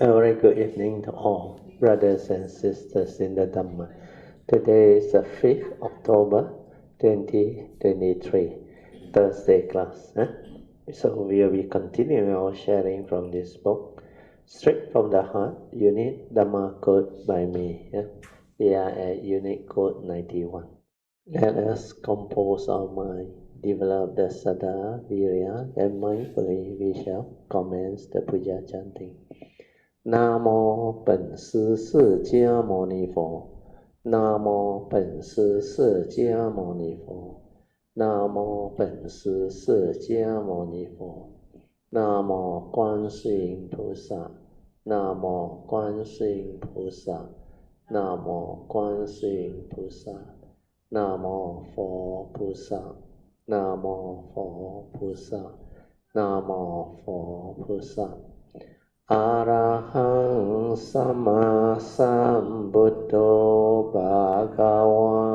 A very good evening to all brothers and sisters in the Dhamma. Today is the 5th October 2023, Thursday class. So we will be continuing our sharing from this book, Straight from the Heart, Unit Dhamma Code by me. We are at Unit Code 91. Let us compose our mind, develop the Saddha, Virya, and mindfully we shall commence the Puja chanting. 南无本师释迦牟尼佛，南无本师释迦牟尼佛，南无本师释迦牟尼佛，南无观世音菩萨，南无观世音菩萨，南无观世音菩萨，南无佛菩萨，南无佛菩萨，南无佛菩萨。 อะระหังสัมมาสัมพุทโธภะคะวะ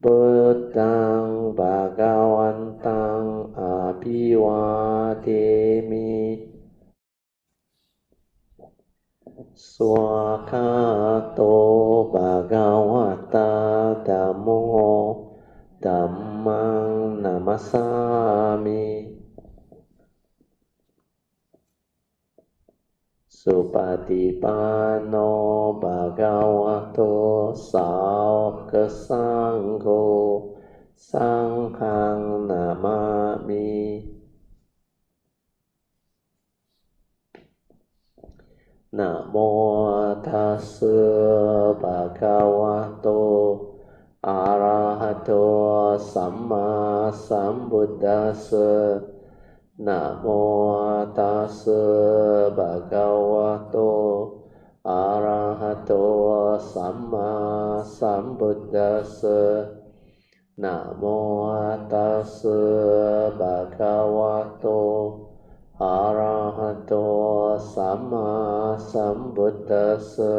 พุทธังภะคะวันตังอะภิวาเทมิสวากขาโตภะคะวะตาธัมโมธัมมังนัมมัสสามิ สุปฏิปันโนภะคะวะโตสาวกสังโฆสังฆังนามามินะโมตัสสะภะคะวะโตอะระหะโตสัมมาสัมพุทธัสสะ นะโมตัสสะภะคะวะโตอะระหะโตสัมมาสัมพุทธัสสะนะโมตัสสะภะคะวะโตอะระหะโตสัมมาสัมพุทธัสสะ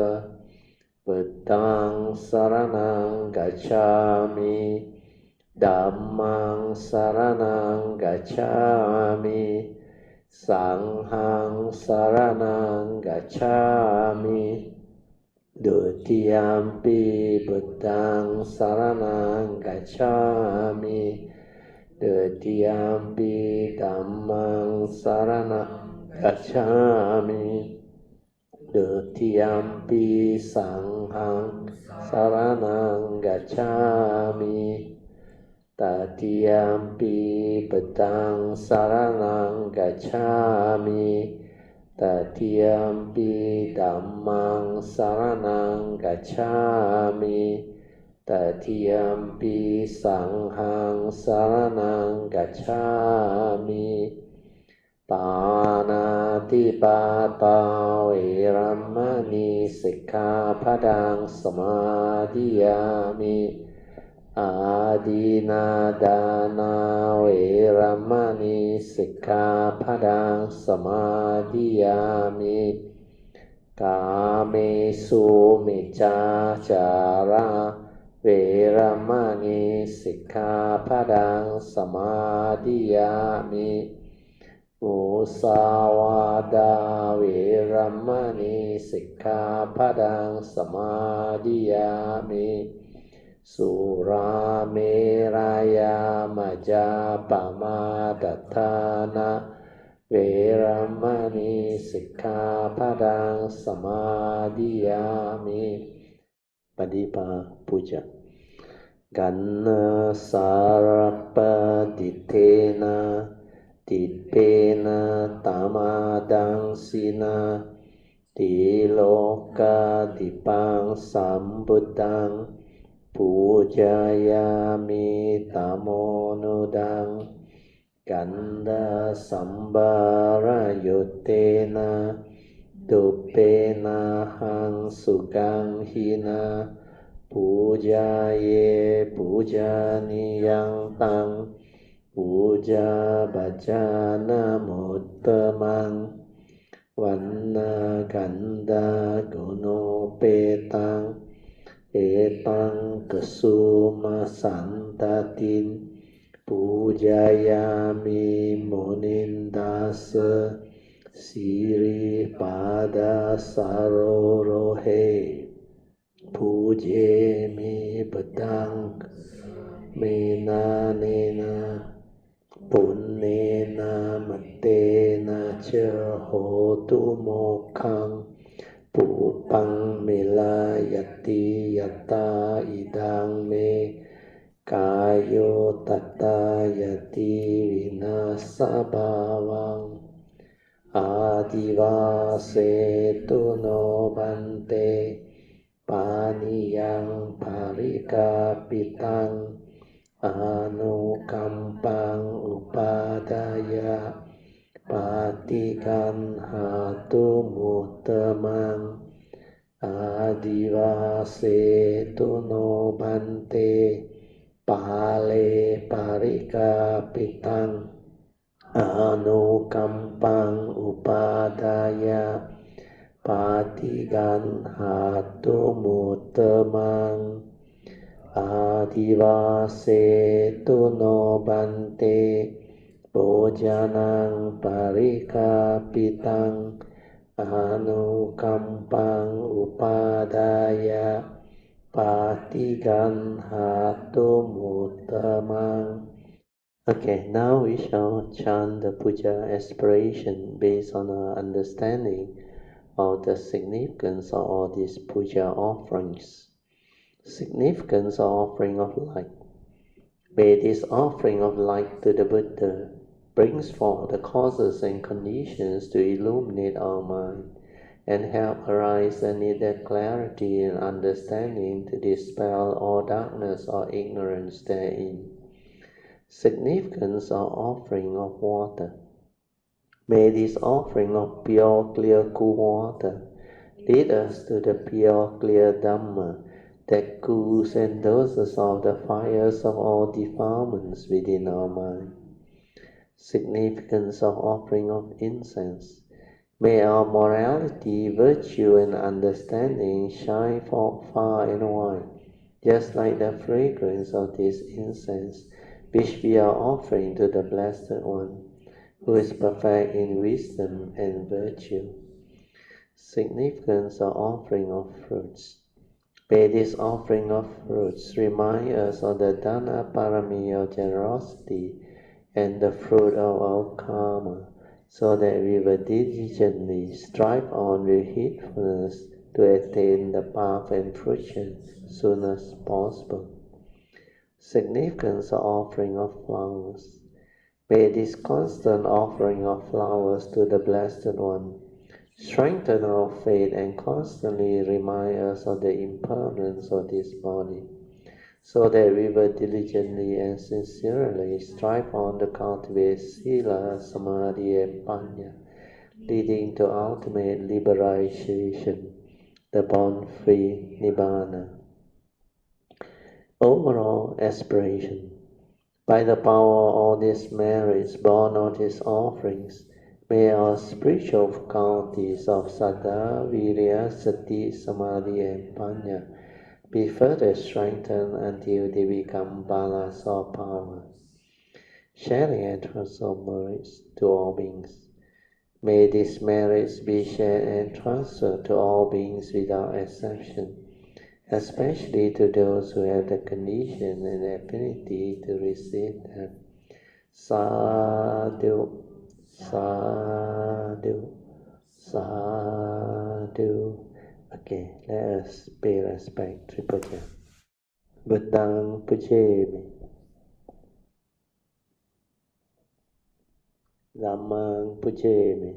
พุทธังสรณังกัจฉามิธัมมังสรณังกัจฉามิสังฆังสรณังกัจฉามิดุติยมปิพุทธังสรณังกัจฉามิดุติยมปิธัมมังสรณังกัจฉามิดุติยมปิสังฆังสรณังกัจฉามิตติยมปิพุทธังสรณังกัจฉามิตติยมปิธัมมังสรณังกัจฉามิตติยมปิสังฆังสรณังกัจฉามิปานาติปาตาเวรัมมณีสิกขาปะทังสมาธิยามิอาดินาดานาเวรัมมณีสิกขาปะทังสมาธิยามิกาเมสุมิจฉาจาราเวรัมมณีสิกขาปะทังสมาธิยามิมุสาวาทาเวรัมมณีสิกขาปะทังสมาธิยามิสุราเมรยามัจจาปมาทัฏฐานะเวรัมมณีสิกขาปะทังสมาธิยามิปฏิปาปุจจกันนาสารปฏิเทนะติเปนะตามาดังสินะติโลกาติปังสัมพุทธังปูจายามิตโมนุดังกันดาสัมบารยุตเตนะตุเปนะหังสุกังหินะปูจาเยปูจานิยังตังปูจาปัจจานะมุตตมังวันนากันดากุโนเปตังเอตังกสุมาสันตตินปูจายามิมุนินดัสสะ Siri pada sarohe Puje me badang mena nena punnena matena cha hotu mokhang pupang melayati yata idang me kayo tata yati vinasa bhavang adivase no bante paniyang parikapitang anukampang upadaya patikan hatu mutamang adivase no bante pale parikapitang anukampang upadaya patigan hatu mutamang adivase no bante bojanang parikapitang anukampang upadaya patigan hatu mutamang. Okay, now we shall chant the Puja aspiration based on our understanding of the significance of all these Puja offerings. Significance of offering of light. May this offering of light to the Buddha brings forth the causes and conditions to illuminate our mind and help arise the needed clarity and understanding to dispel all darkness or ignorance therein. Significance of offering of water. May this offering of pure, clear, cool water lead us to the pure, clear Dhamma that cools and doses off the fires of all defilements within our mind. Significance of offering of incense. May our morality, virtue, and understanding shine forth far and wide, just like the fragrance of this incense, which we are offering to the Blessed One, who is perfect in wisdom and virtue. Significance of offering of fruits. May this offering of fruits remind us of the Dana Parami of generosity and the fruit of our karma, so that we will diligently strive on with heedfulness to attain the path and fruition soon as possible. Significance of offering of flowers. May this constant offering of flowers to the Blessed One strengthen our faith and constantly remind us of the impermanence of this body, so that we will diligently and sincerely strive on to cultivate Sila, Samadhi, and Panya, leading to ultimate liberation, the born-free Nibbana. Overall aspiration. By the power of all these merits born of these offerings, may our spiritual faculties of Saddha, Virya, Sati, Samadhi, and Panya be further strengthened until they become balas or power, sharing and transfer merits to all beings. May these merits be shared and transferred to all beings without exception, especially to those who have the condition and affinity to receive them. Sadhu, sadhu, sadhu. Okay, let us pay respect to Puja. Buddhang Pujemi, Dhammang Pujemi,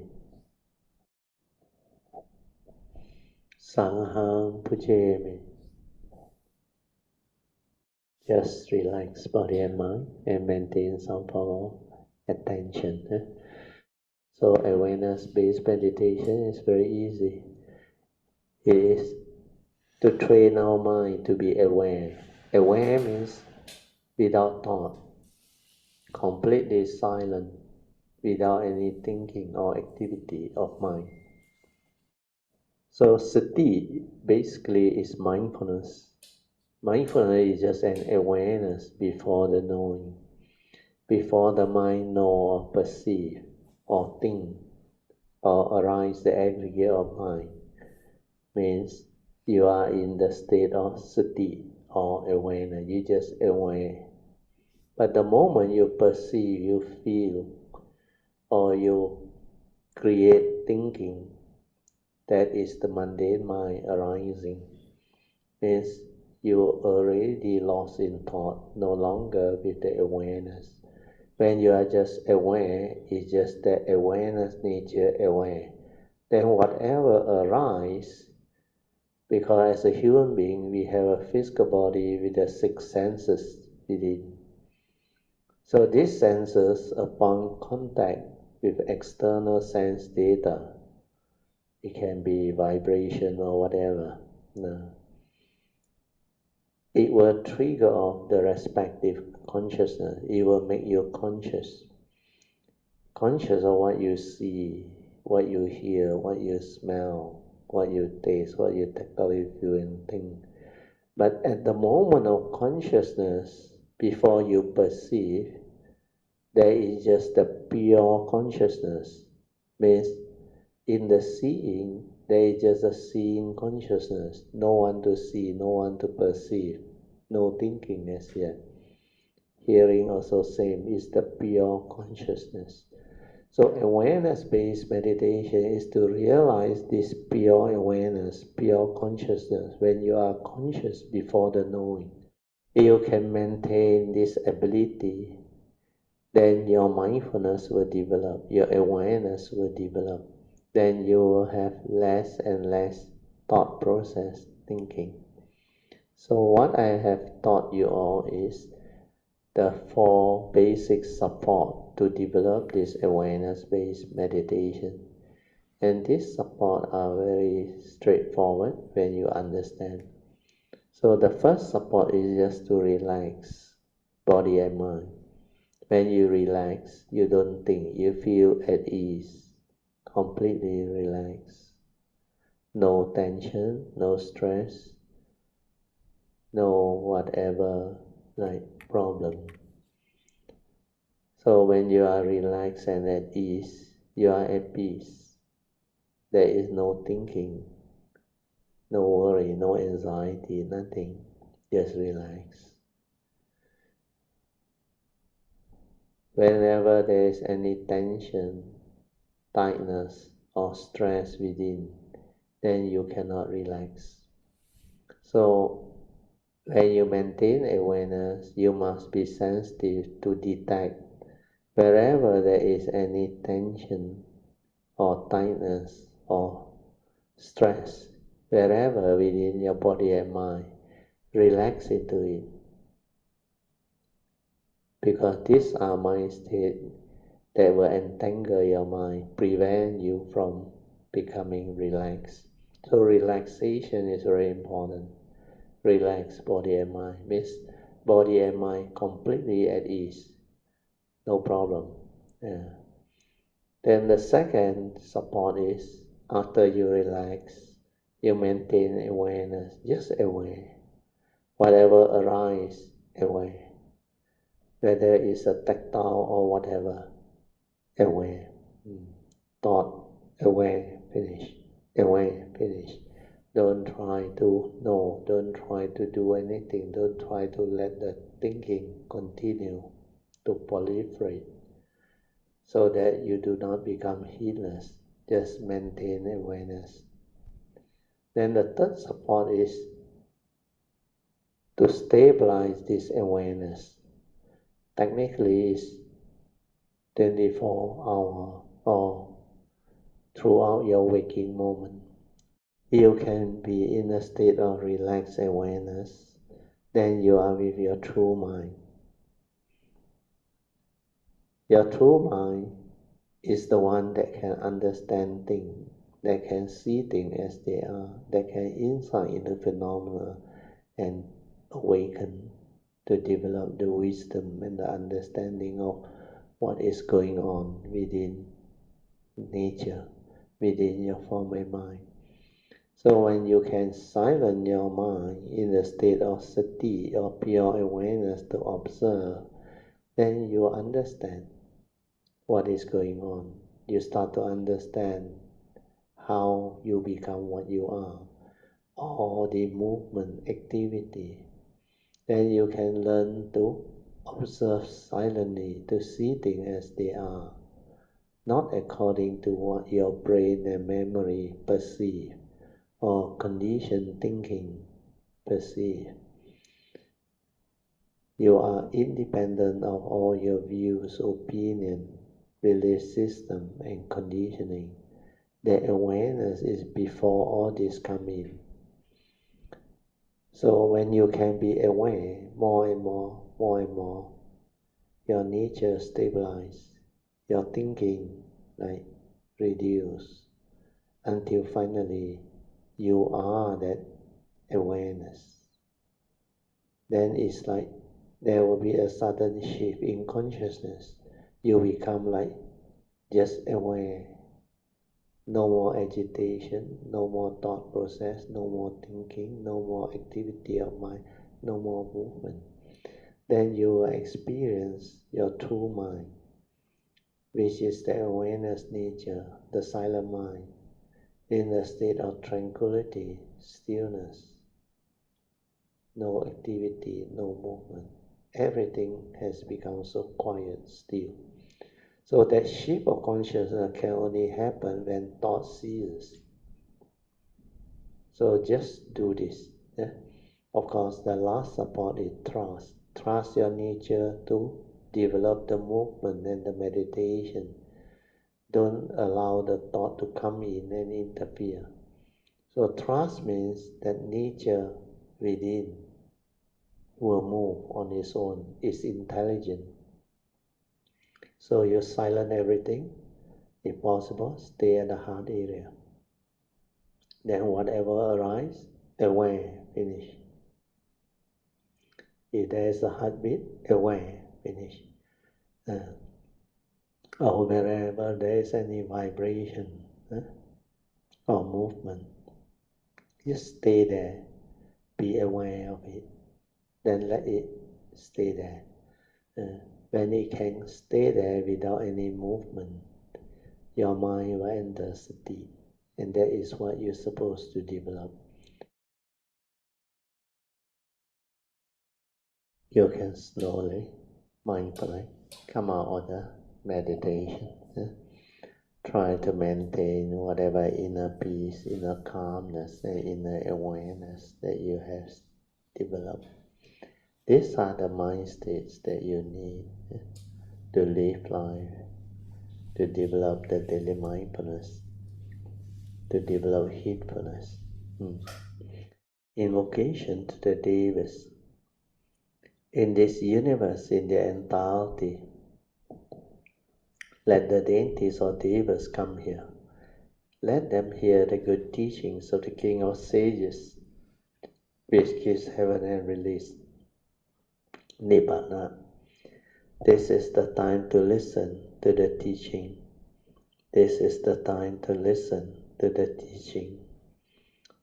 Sanghang Pujemi. Just relax body and mind and maintain some form of attention. So awareness-based meditation is very easy. It is to train our mind to be aware. Aware means without thought, completely silent, without any thinking or activity of mind. So sati basically is mindfulness. Mindfulness is just an awareness before the knowing, before the mind know or perceive or think. or arise the aggregate of mind, means you are in the state of sati or awareness, you just aware. But the moment you perceive, you feel, or you create thinking, that is the mundane mind arising. Means you already lost in thought, no longer with the awareness. When you are just aware, it's just the awareness nature aware. Then whatever arises, because as a human being we have a physical body with the 6 senses within. So these senses, upon contact with external sense data, it can be vibration or whatever, no, it will trigger off the respective consciousness. It will make you conscious of what you see, what you hear, what you smell, what you taste, what you tactily feel and think. But at the moment of consciousness, before you perceive, there is just the pure consciousness. Means in the seeing, there is just a seeing consciousness. No one to see, no one to perceive, no thinking as yet. Hearing also same, is the pure consciousness. So awareness-based meditation is to realize this pure awareness, pure consciousness. When you are conscious before the knowing, you can maintain this ability, then your mindfulness will develop, your awareness will develop. Then you will have less and less thought process thinking. So what I have taught you all is the 4 basic support to develop this awareness-based meditation. And these support are very straightforward when you understand. So the first support is just to relax body and mind. When you relax, you don't think, you feel at ease, completely relaxed. No tension, no stress, no whatever problem. So when you are relaxed and at ease, you are at peace. There is no thinking, no worry, no anxiety, nothing. Just relax. Whenever there is any tension, tightness, or stress within, then you cannot relax. So when you maintain awareness, you must be sensitive to detect wherever there is any tension or tightness or stress, wherever within your body and mind, relax into it. Because these are mind states that will entangle your mind, prevent you from becoming relaxed. So relaxation is very important. Relax body and mind, means body and mind completely at ease, no problem. Yeah. Then the second support is, after you relax, you maintain awareness, just aware. Whatever arises, aware. Whether it's a tactile or whatever, aware. Thought, aware, finish. Aware, finish. Don't try to know, don't try to do anything, don't try to let the thinking continue to proliferate, so that you do not become heedless. Just maintain awareness. Then the third support is to stabilize this awareness. Technically, it's 24 hours or throughout your waking moment. You can be in a state of relaxed awareness, then you are with your true mind. Your true mind is the one that can understand things, that can see things as they are, that can insight into phenomena and awaken to develop the wisdom and the understanding of what is going on within nature, within your form and mind. So when you can silence your mind in the state of sati or pure awareness to observe, then you understand what is going on. you start to understand how you become what you are, all the movement, activity. Then you can learn to observe silently, to see things as they are, not according to what your brain and memory perceive, or conditioned thinking perceive. You are independent of all your views, opinion, belief system, and conditioning. The awareness is before all this come in. So when you can be aware more and more, your nature stabilize, your thinking reduce, until finally you are that awareness. Then it's like there will be a sudden shift in consciousness. You become just aware. No more agitation, no more thought process, no more thinking, no more activity of mind, no more movement. Then you will experience your true mind, which is the awareness nature, the silent mind, in a state of tranquility, stillness, no activity, no movement. Everything has become so quiet, still. So that shift of consciousness can only happen when thought ceases. So just do this. Of course, the last support is trust. Trust your nature to develop the movement and the meditation. Don't allow the thought to come in and interfere. So trust means that nature within will move on its own. It's intelligent. So you silence everything. If possible, stay at the heart area. Then whatever arises, aware, finish. If there is a heartbeat, aware, finish. Or wherever there is any vibration or movement, just stay there, be aware of it, then let it stay there. When it can stay there without any movement, your mind will enter sati, and that is what you're supposed to develop. You can slowly, mindfully come out of the meditation. Try to maintain whatever inner peace, inner calmness, and inner awareness that you have developed. These are the mind states that you need to live life, to develop the daily mindfulness, to develop heedfulness. Invocation to the Devas. In this universe, in the entirety, let the deities or Devas come here. Let them hear the good teachings of the King of Sages, which gives heaven and release Nibbana. This is the time to listen to the teaching. This is the time to listen to the teaching.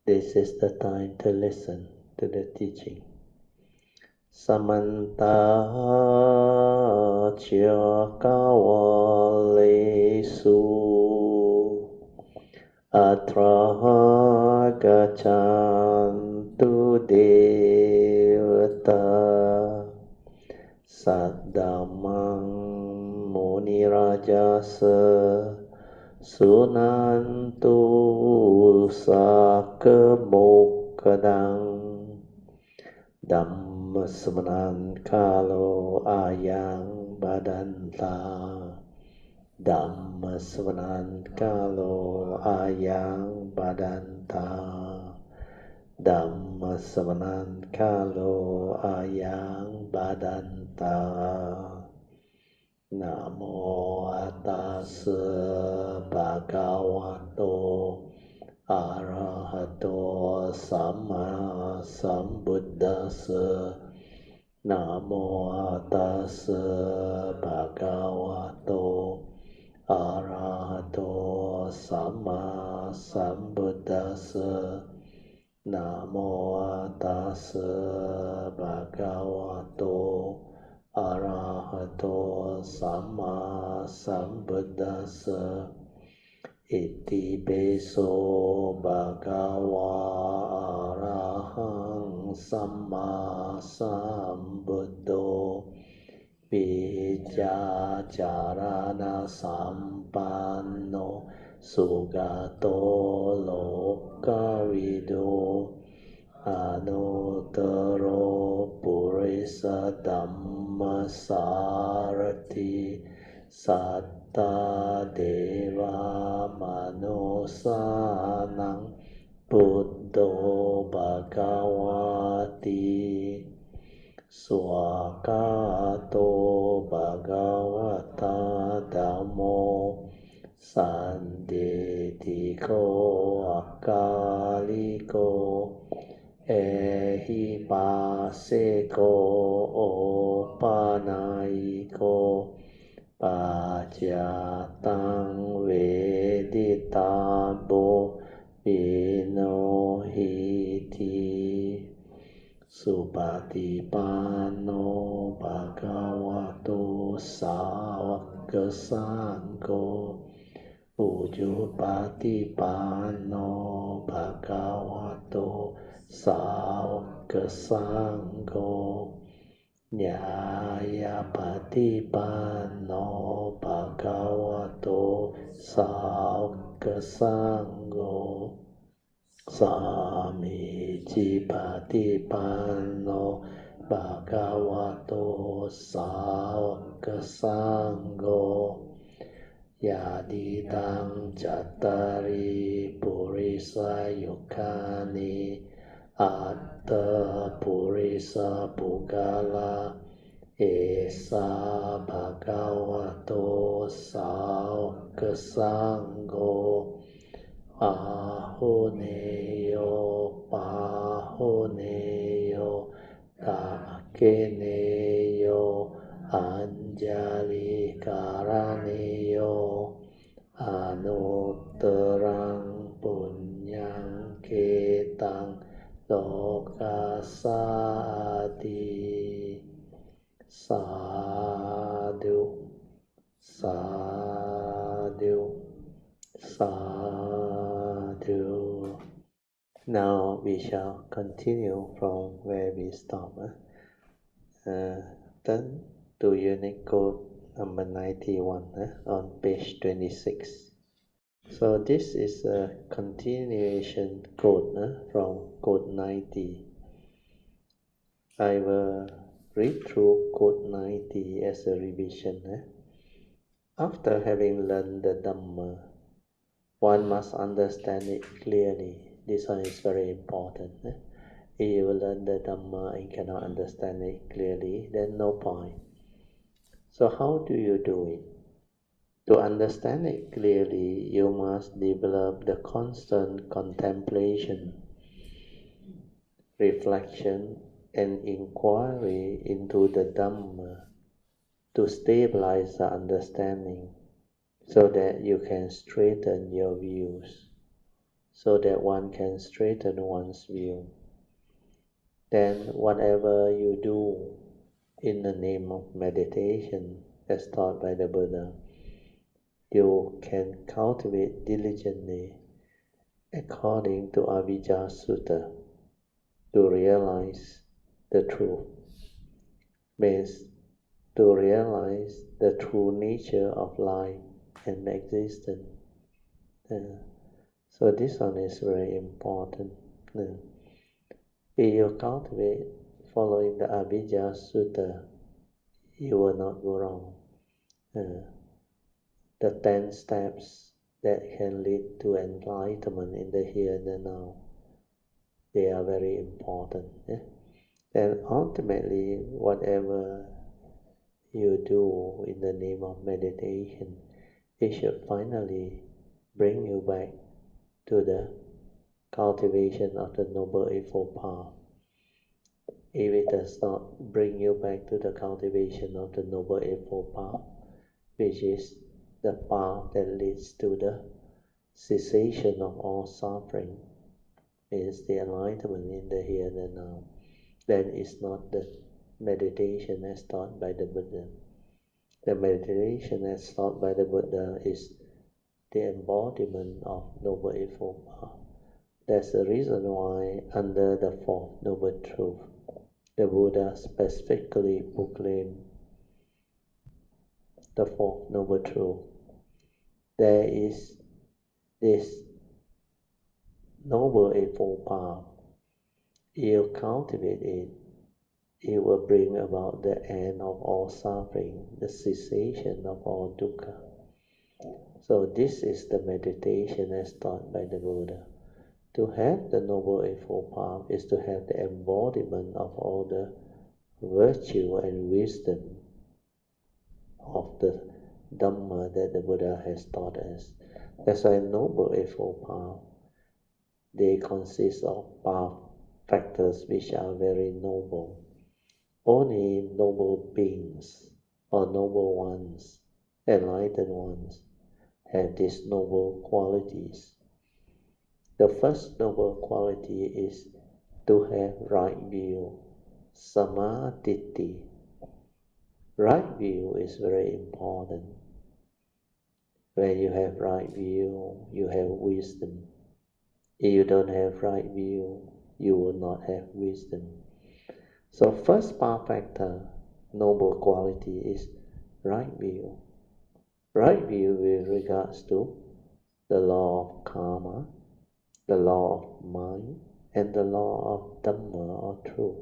This is the time to listen to the teaching. Samanta Chakawalesu Atra Gachantu Devata Saddamang Munirajasa Sunantu Sakemokadang Dhamma Samanan Kalo Ayang Badanta Dhamma Samanan Kalo Ayang Badanta Dhamma Samanan Kalo Ayang Badanta. Namo Tassa Bhagavato Arahato Samma Sambuddhassa. Namo Tassa Bhagavato Arahato Samma Sambuddhassa. Namo Tassa Bhagavato Arahato Samma Sambuddhassa. อิติปิโสภะคะวะอะระหังสัมมาสัมพุทโธปิจาจารณะสัมปันโนสุขโตโลกวิทูอนุตตรปุริสธัมมัสสารถิสัตตาเทวามนุสสานังพุทโธภควาติสวากาโตภควตาธัมโมสันติติโกอัคคาลิโกเอหิปัสสโกโอปานายิโกปัจจตังเวดิตาโบปิโนหิติสุปฏิปันโนภะคะวะโตสาวกสังโฆปุจุปฏิปันโนภะคะวะโตสาวกสังโฆญาญาปฏิปันโนภะคะวะโตสาวกสังโฆสามีจิปฏิปันโนภะคะวะโตสาวกสังโฆญาติตังจัตตาริปุริสยุคานิอัตตปุริสปุกาลาเอสาภะคะวะโตสาวกสังโฆอาหุเนโยปาหุเนโยกาเกเนโยอัญจาลิการเนโยอนุตตรังปุญญังเกตังโลกัสสาติสาธุสาธุสาธุ Now we shall continue from where we stop. Turn to unit code number 91 on page 26. So this is a continuation code from code 90. I will read through code 90 as a revision. After having learned the Dhamma, one must understand it clearly. This one is very important. If you learn the Dhamma and cannot understand it clearly, then no point. So how do you do it? To understand it clearly, you must develop the constant contemplation, reflection, and inquiry into the Dhamma to stabilize the understanding so that you can straighten your views, so that one can straighten one's view. Then whatever you do in the name of meditation as taught by the Buddha, you can cultivate diligently according to Avijja Sutta to realize the truth. Means to realize the true nature of life and existence. So this one is very important. If you cultivate following the Avijja Sutta, you will not go wrong. The 10 steps that can lead to enlightenment in the here and the now, they are very important. And ultimately, whatever you do in the name of meditation, it should finally bring you back to the cultivation of the Noble Eightfold Path. If it does not bring you back to the cultivation of the Noble Eightfold Path, which is the path that leads to the cessation of all suffering, means the enlightenment in the here and the now, then it's not the meditation as taught by the Buddha. The meditation as taught by the Buddha is the embodiment of Noble Eightfold Path. That's the reason why under the Fourth Noble Truth, the Buddha specifically proclaimed the Fourth Noble Truth. There is this Noble Eightfold Path. You cultivate it, it will bring about the end of all suffering, the cessation of all dukkha. So this is the meditation as taught by the Buddha. To have the Noble Eightfold Path is to have the embodiment of all the virtue and wisdom of the Dhamma that the Buddha has taught us. That's why Noble Eightfold Path, they consist of path factors which are very noble. Only noble beings or noble ones, enlightened ones, have these noble qualities. The first noble quality is to have right view, samadhi. Right view is very important. When you have right view, you have wisdom. If you don't have right view, you will not have wisdom. So first path factor, noble quality is right view. Right view with regards to the law of karma, the law of mind, and the law of Dhamma or truth.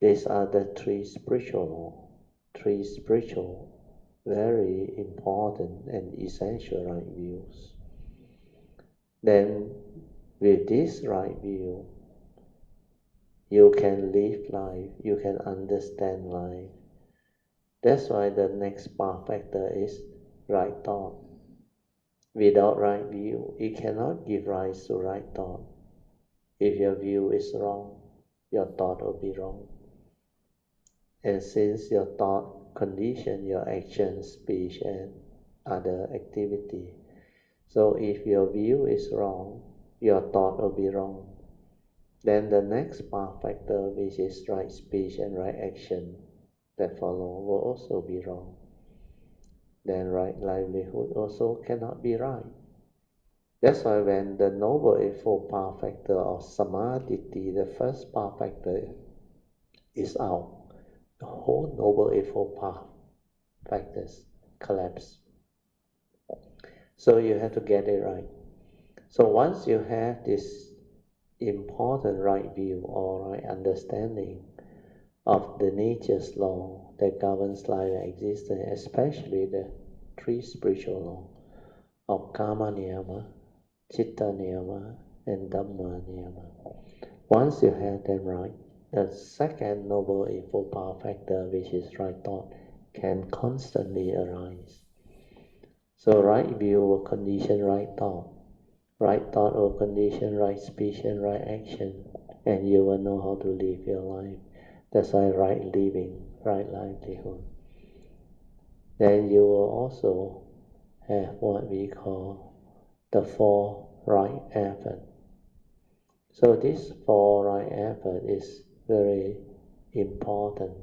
These are the three spiritual, very important and essential right views. Then with this right view, you can live life, you can understand life. That's why the next path factor is right thought. Without right view, it cannot give rise to right thought. If your view is wrong, your thought will be wrong. And since your thought condition your action, speech, and other activity, so if your view is wrong, your thought will be wrong. Then the next path factor, which is right speech and right action that follow, will also be wrong. Then right livelihood also cannot be right. That's why when the Noble Eightfold Path factor of samadhi, the first path factor, is out, the whole Noble Eightfold Path factors collapse. So you have to get it right. So once you have this important right view or right understanding of the nature's law that governs life and existence, especially the three spiritual laws of karma niyama, chitta niyama, and dhamma niyama. Once you have them right, the second noble eightfold path factor, which is right thought, can constantly arise. So right view will condition right thought. Right thought will condition right speech and right action, and you will know how to live your life. That's why right living, right livelihood. Then you will also have what we call the four right effort. So this four right effort is very important.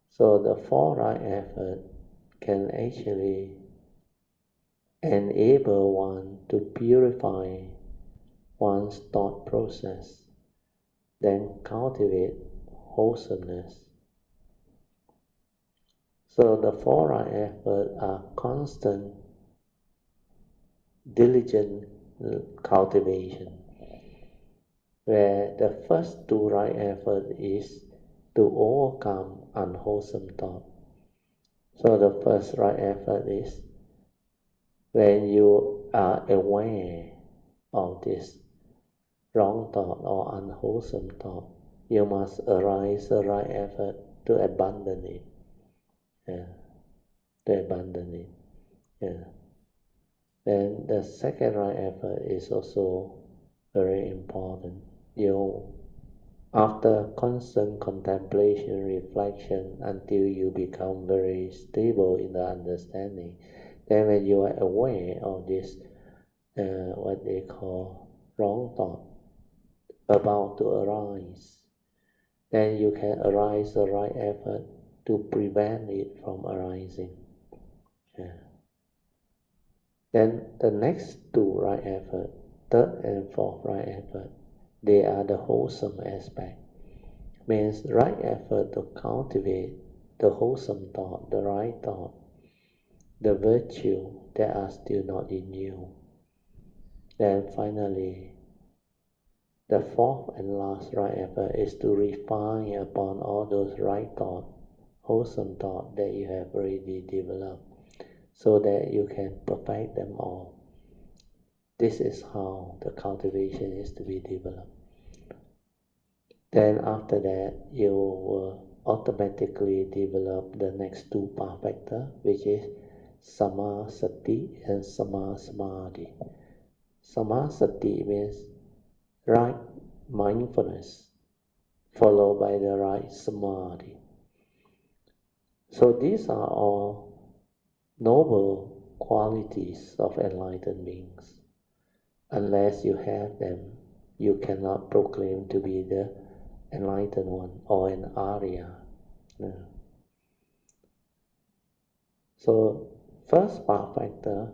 So the four right effort can actually enable one to purify one's thought process, then cultivate wholesomeness. So the four right effort are constant, diligent cultivation, where the first two right effort is to overcome unwholesome thought. So the first right effort is when you are aware of this wrong thought or unwholesome thought, you must arise the right effort to abandon it. To abandon it. Then the second right effort is also very important. After constant contemplation, reflection, until you become very stable in the understanding, then when you are aware of this, what they call wrong thought, about to arise, then you can arise the right effort to prevent it from arising. Then the next two right effort, third and fourth right effort, they are the wholesome aspect. Means right effort to cultivate the wholesome thought, the right thought, the virtue that are still not in you. Then finally, the fourth and last right effort is to refine upon all those right thoughts, wholesome thoughts that you have already developed, so that you can perfect them all. This is how the cultivation is to be developed. Then after that, you will automatically develop the next two path factor, which is Sama Sati and Sama Samadhi. Sama Sati means right mindfulness, followed by the right Samadhi. So these are all noble qualities of enlightened beings. Unless you have them, you cannot proclaim to be the enlightened one or an Arya. No. So first path factor,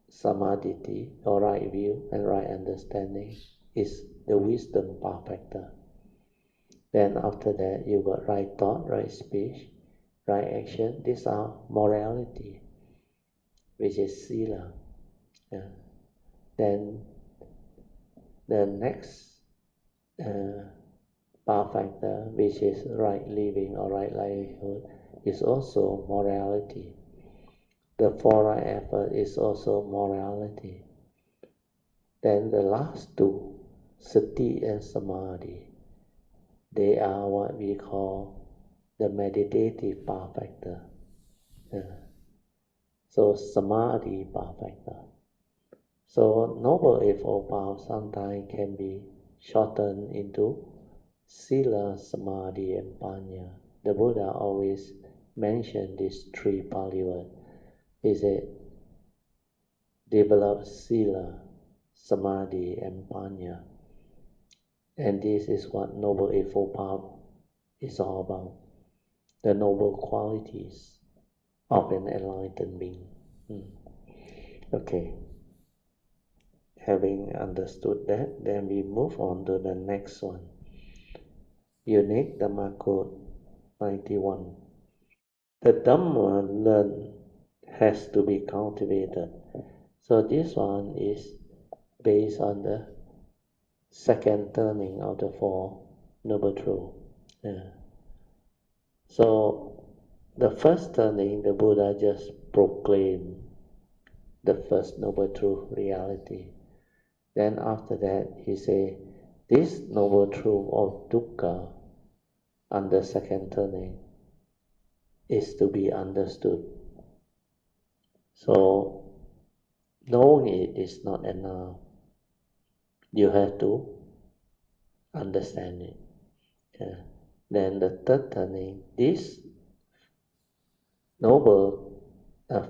samadhi or right view and right understanding, is the wisdom path factor. Then after that you got right thought, right speech, right action. These are morality, which is sila. Yeah. Then the next path factor, which is right living or right livelihood, is also morality. The four right effort is also morality. Then the last two, sati and samadhi, they are what we call the meditative path factor. So samadhi path factor. So Noble Eightfold Path sometimes can be shortened into Sila, Samadhi, and Panya. The Buddha always mentioned these three Pali words. He said, develop Sila, Samadhi, and Panya. And this is what Noble Eightfold Path is all about. The noble qualities of an enlightened being. Okay. Having understood that, then we move on to the next one. Unique Dhamma Code 91. The Dhamma learned has to be cultivated. So this one is based on the second turning of the Four Noble Truths. So the first turning, the Buddha just proclaimed the first Noble Truth reality. Then after that, he said, this Noble Truth of dukkha, under second turning, is to be understood. So, knowing it is not enough. You have to understand it. Then the third turning, this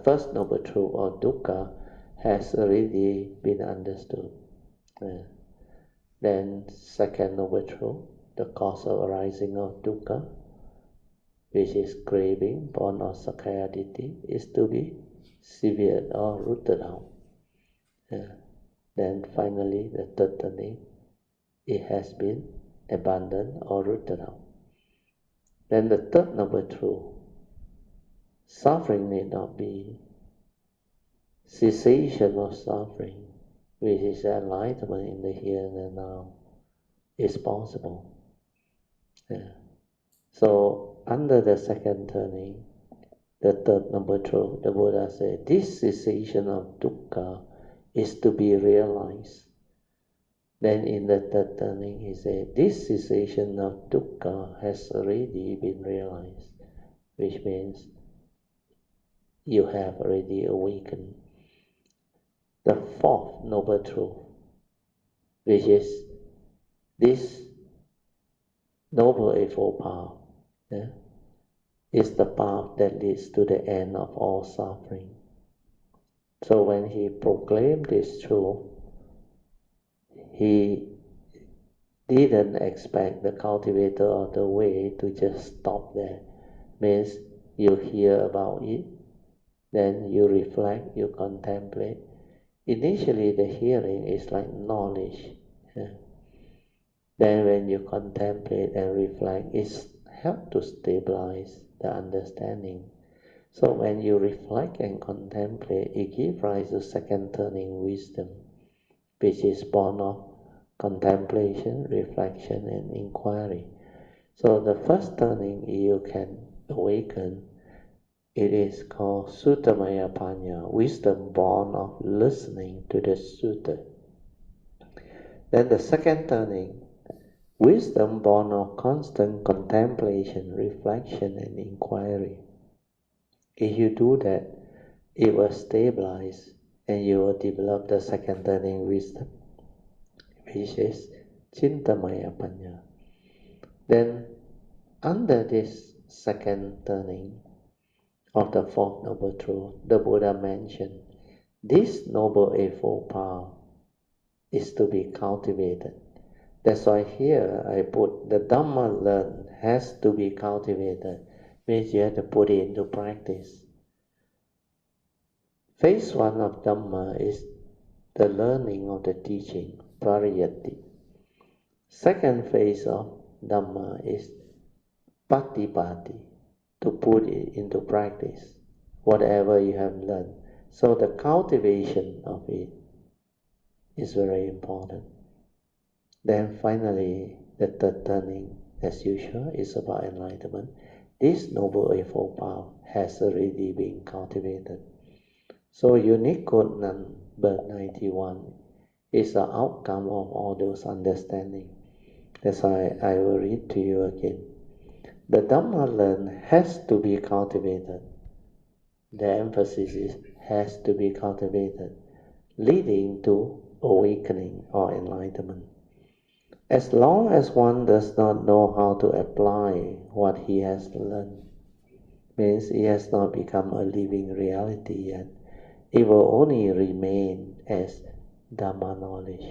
first noble truth of dukkha has already been understood. Then second noble truth, the cause of arising of dukkha, which is craving, born of sakkaya ditthi, is to be severed or rooted out. Then finally, the third turning, it has been abandoned or rooted out. Then the third noble truth, suffering need not be cessation of suffering, which is enlightenment in the here and the now, is possible. So under the second turning, the third noble truth, the Buddha said, this cessation of dukkha is to be realized. Then in the third turning, he said, this cessation of dukkha has already been realized, which means you have already awakened. The fourth noble truth, which is this noble eightfold path, is the path that leads to the end of all suffering. So when he proclaimed this truth, he didn't expect the cultivator of the way to just stop there. Means you hear about it, Then you reflect, you contemplate. Initially the hearing is like knowledge. Then when you contemplate and reflect, it helps to stabilize the understanding. So when you reflect and contemplate, it gives rise to second turning wisdom, which is born of contemplation, reflection, and inquiry. So the first turning you can awaken, it is called Suttamaya Panya, wisdom born of listening to the Sutta. Then the second turning, wisdom born of constant contemplation, reflection, and inquiry. If you do that, it will stabilize and you will develop the second turning wisdom, which is Chintamaya Panya. Then, under this second turning of the Fourth Noble Truth, the Buddha mentioned this Noble Eightfold Path is to be cultivated. That's why here I put the Dhamma learned has to be cultivated, means you have to put it into practice. Phase 1 of Dhamma is the learning of the teaching, Pariyatti. Second phase of Dhamma is Patipati, to put it into practice, whatever you have learned. So the cultivation of it is very important. Then finally, the third turning, as usual, is about enlightenment. This Noble Eightfold Path has already been cultivated. So unique code number 91 is the outcome of all those understanding. That's why I will read to you again. The Dhamma learned has to be cultivated. The emphasis is has to be cultivated, leading to awakening or enlightenment. As long as one does not know how to apply what he has learned, means it has not become a living reality yet. It will only remain as Dhamma knowledge.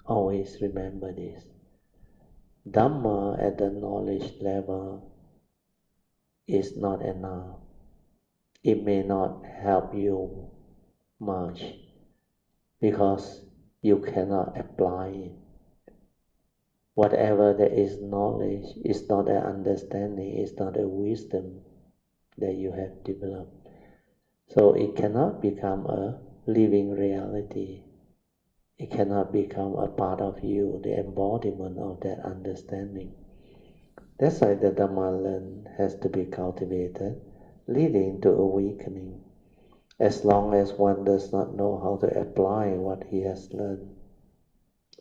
Always remember this. Dhamma at the knowledge level is not enough. It may not help you much because you cannot apply it. Whatever there is knowledge is not an understanding, is not a wisdom that you have developed. So it cannot become a living reality. It cannot become a part of you, the embodiment of that understanding. That's why the Dhamma learned has to be cultivated, leading to awakening. As long as one does not know how to apply what he has learned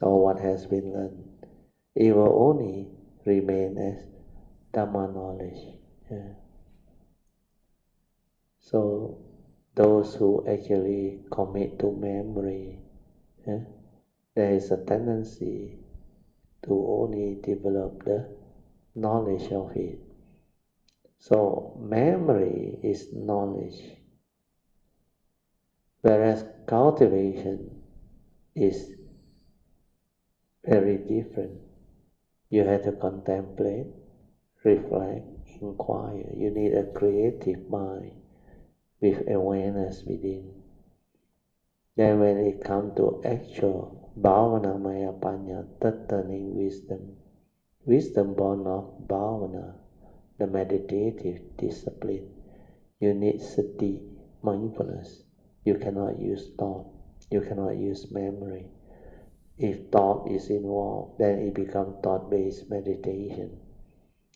or what has been learned, it will only remain as Dhamma knowledge. So those who actually commit to memory, there is a tendency to only develop the knowledge of it. So memory is knowledge, whereas cultivation is very different. You have to contemplate, reflect, inquire. You need a creative mind with awareness within. Then when it comes to actual bhavana maya panya, third turning wisdom, wisdom born of bhavana, the meditative discipline, you need sati, mindfulness. You cannot use thought, you cannot use memory. If thought is involved, then it becomes thought-based meditation.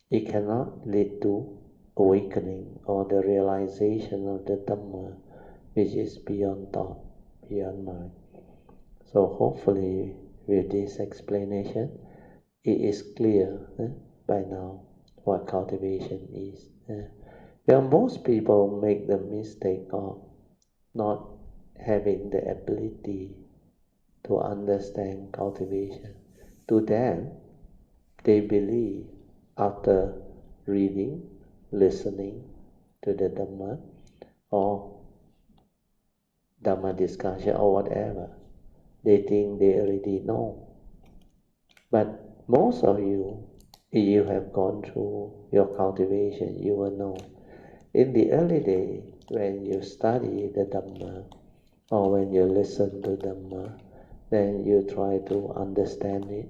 It cannot lead to awakening or the realization of the Dhamma, which is beyond thought, beyond mind. So hopefully with this explanation, it is clear by now what cultivation is. Well, most people make the mistake of not having the ability to understand cultivation. To them, they believe after reading, listening to the Dhamma or Dhamma discussion or whatever, they think they already know. But most of you, if you have gone through your cultivation, you will know. In the early day, when you study the Dhamma or when you listen to Dhamma, then you try to understand it,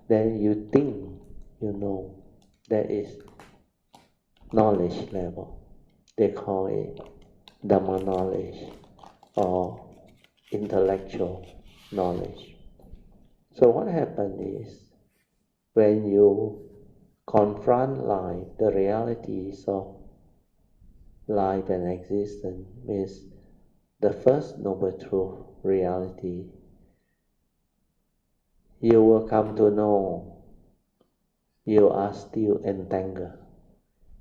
then you think you know. That is knowledge level. They call it Dhamma knowledge or intellectual knowledge. So what happens is, when you confront life, the realities of life and existence, means the first noble truth reality, you will come to know you are still entangled.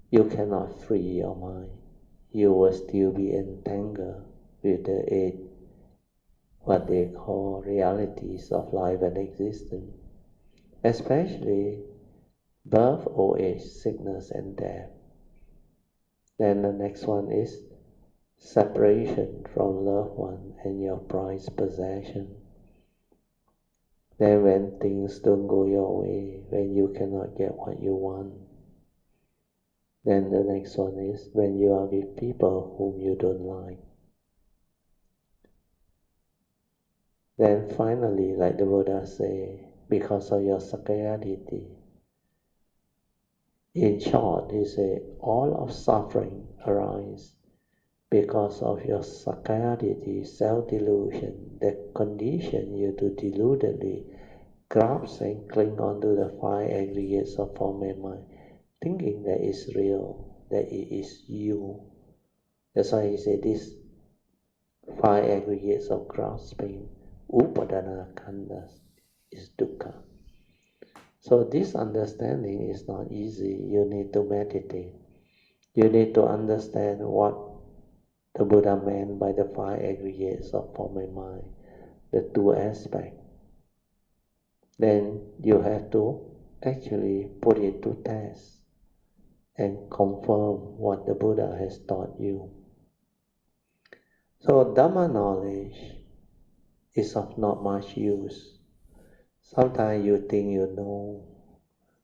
You cannot free your mind. You will still be entangled with the eight, what they call realities of life and existence, especially birth, old age, sickness, and death. Then the next one is separation from loved one and your prized possession. Then when things don't go your way, when you cannot get what you want. Then the next one is when you are with people whom you don't like. Then finally, like the Buddha say, because of your sakayaditi. In short, he say, all of suffering arises because of your sakayaditi, self-delusion, that condition you to deludedly grasp and cling onto the five aggregates of form and mind, thinking that it's real, that it is you. That's why he said this five aggregates of grasping, upadana khandas, is dukkha. So this understanding is not easy. You need to meditate. You need to understand what the Buddha meant by the five aggregates of form and mind, the two aspects. Then you have to actually put it to test and confirm what the Buddha has taught you. So Dhamma knowledge is of not much use. Sometimes you think you know,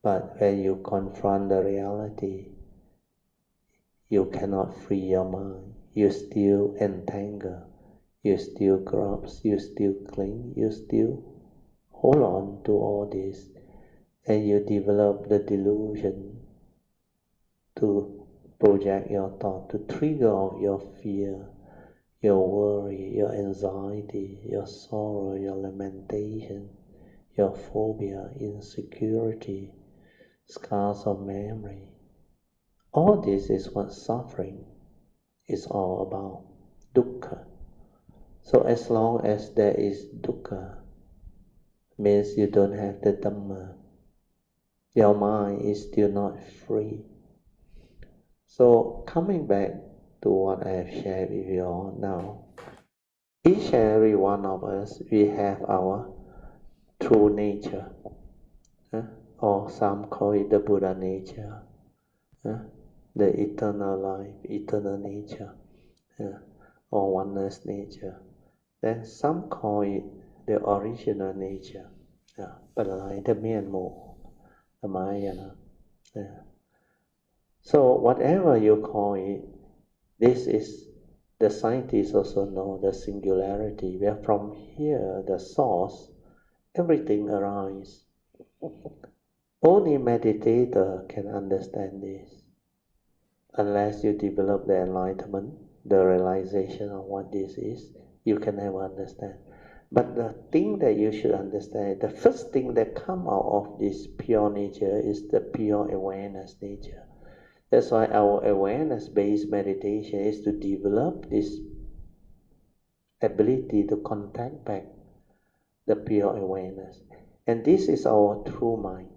but when you confront the reality, you cannot free your mind. You still entangle, you still grasp, you still cling, you still hold on to all this, and you develop the delusion to project your thought, to trigger off your fear, your worry, your anxiety, your sorrow, your lamentation, your phobia, insecurity, scars of memory. All this is what suffering is all about, dukkha. So as long as there is dukkha, means you don't have the Dhamma. Your mind is still not free. So coming back to what I have shared with you all now, each and every one of us, we have our true nature, or some call it the Buddha nature, the eternal life, eternal nature, or oneness nature. Then some call it the original nature, 本来的面目, the Maya. So whatever you call it, this is, the scientists also know, the singularity, where from here, the source, everything arises. Only meditator can understand this. Unless you develop the enlightenment, the realization of what this is, you can never understand. But the thing that you should understand, the first thing that comes out of this pure nature is the pure awareness nature. That's why our awareness-based meditation is to develop this ability to contact back the pure awareness. And this is our true mind.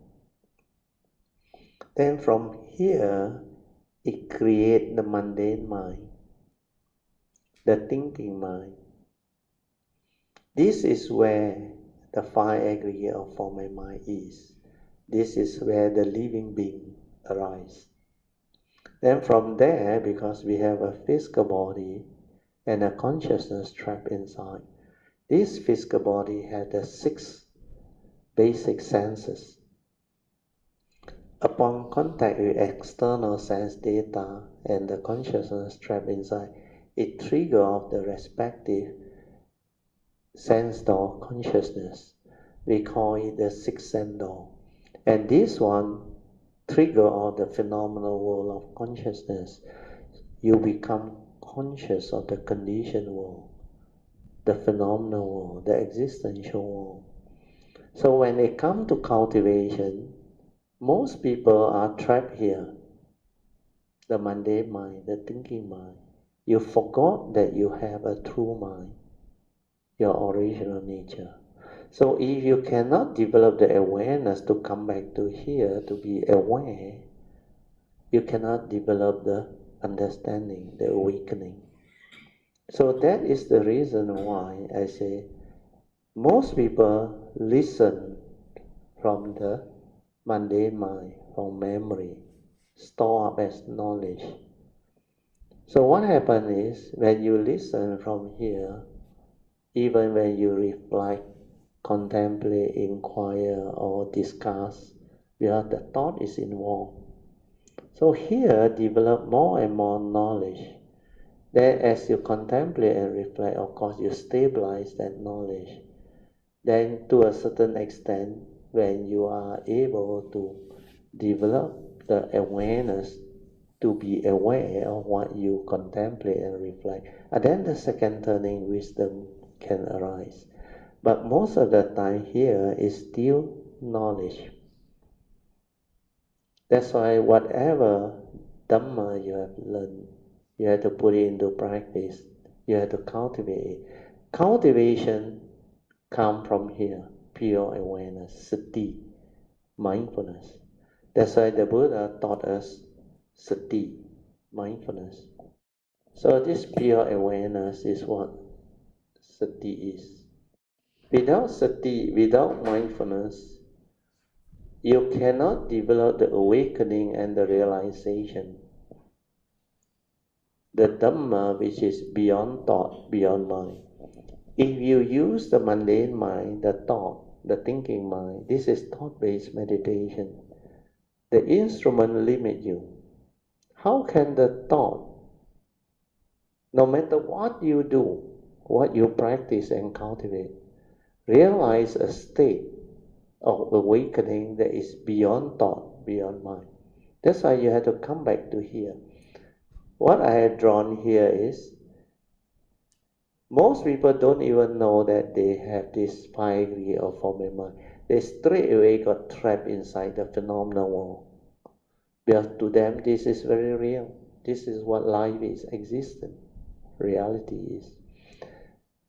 Then from here, it creates the mundane mind, the thinking mind. This is where the five aggregate of form and mind is. This is where the living being arises. Then from there, because we have a physical body and a consciousness trapped inside, this physical body has the 6 basic senses. Upon contact with external sense data and the consciousness trapped inside, it triggers off the respective sense door consciousness. We call it the sixth sense door. And this one trigger off the phenomenal world of consciousness. You become conscious of the conditioned world, the phenomenal world, the existential world. So when it comes to cultivation, most people are trapped here. The mundane mind, the thinking mind. You forgot that you have a true mind, your original nature. So if you cannot develop the awareness to come back to here, to be aware, you cannot develop the understanding, the awakening. So that is the reason why I say most people listen from the mundane mind, from memory, store up as knowledge. So what happens is, when you listen from here, even when you reflect, contemplate, inquire, or discuss, where the thought is involved. So here, develop more and more knowledge. Then as you contemplate and reflect, of course, you stabilize that knowledge. Then to a certain extent, when you are able to develop the awareness to be aware of what you contemplate and reflect, and then the second turning wisdom can arise. But most of the time here is still knowledge. That's why whatever Dhamma you have learned, you have to put it into practice. You have to cultivate it. Cultivation comes from here, pure awareness, sati, mindfulness. That's why the Buddha taught us sati, mindfulness. So this pure awareness is what sati is. Without sati, without mindfulness, you cannot develop the awakening and the realization. The Dhamma which is beyond thought, beyond mind. If you use the mundane mind, the thought, the thinking mind, this is thought-based meditation. The instrument limit you. How can the thought, no matter what you do, what you practice and cultivate, realize a state of awakening that is beyond thought, beyond mind? That's why you have to come back to here. What I have drawn here is, most people don't even know that they have this 5 degree of forming mind. They straight away got trapped inside the phenomenal world. Because to them this is very real. This is what life is, existence, reality is.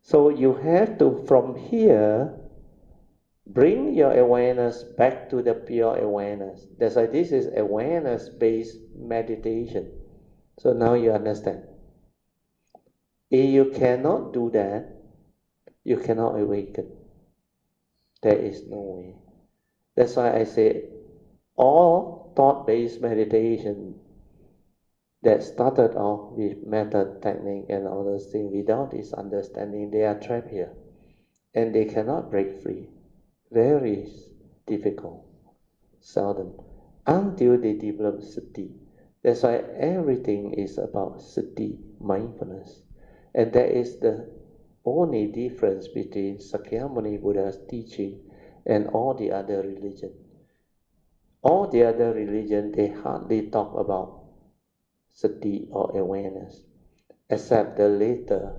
So you have to, from here, bring your awareness back to the pure awareness. That's why this is awareness-based meditation. So now you understand. If you cannot do that, you cannot awaken. There is no way. That's why I say all thought-based meditation that started off with method, technique, and all those things, without this understanding, they are trapped here. And they cannot break free. Very difficult, seldom, until they develop sati. That's why everything is about sati, mindfulness. And that is the only difference between Sakyamuni Buddha's teaching and all the other religions. All the other religions, they hardly talk about sati or awareness, except the later,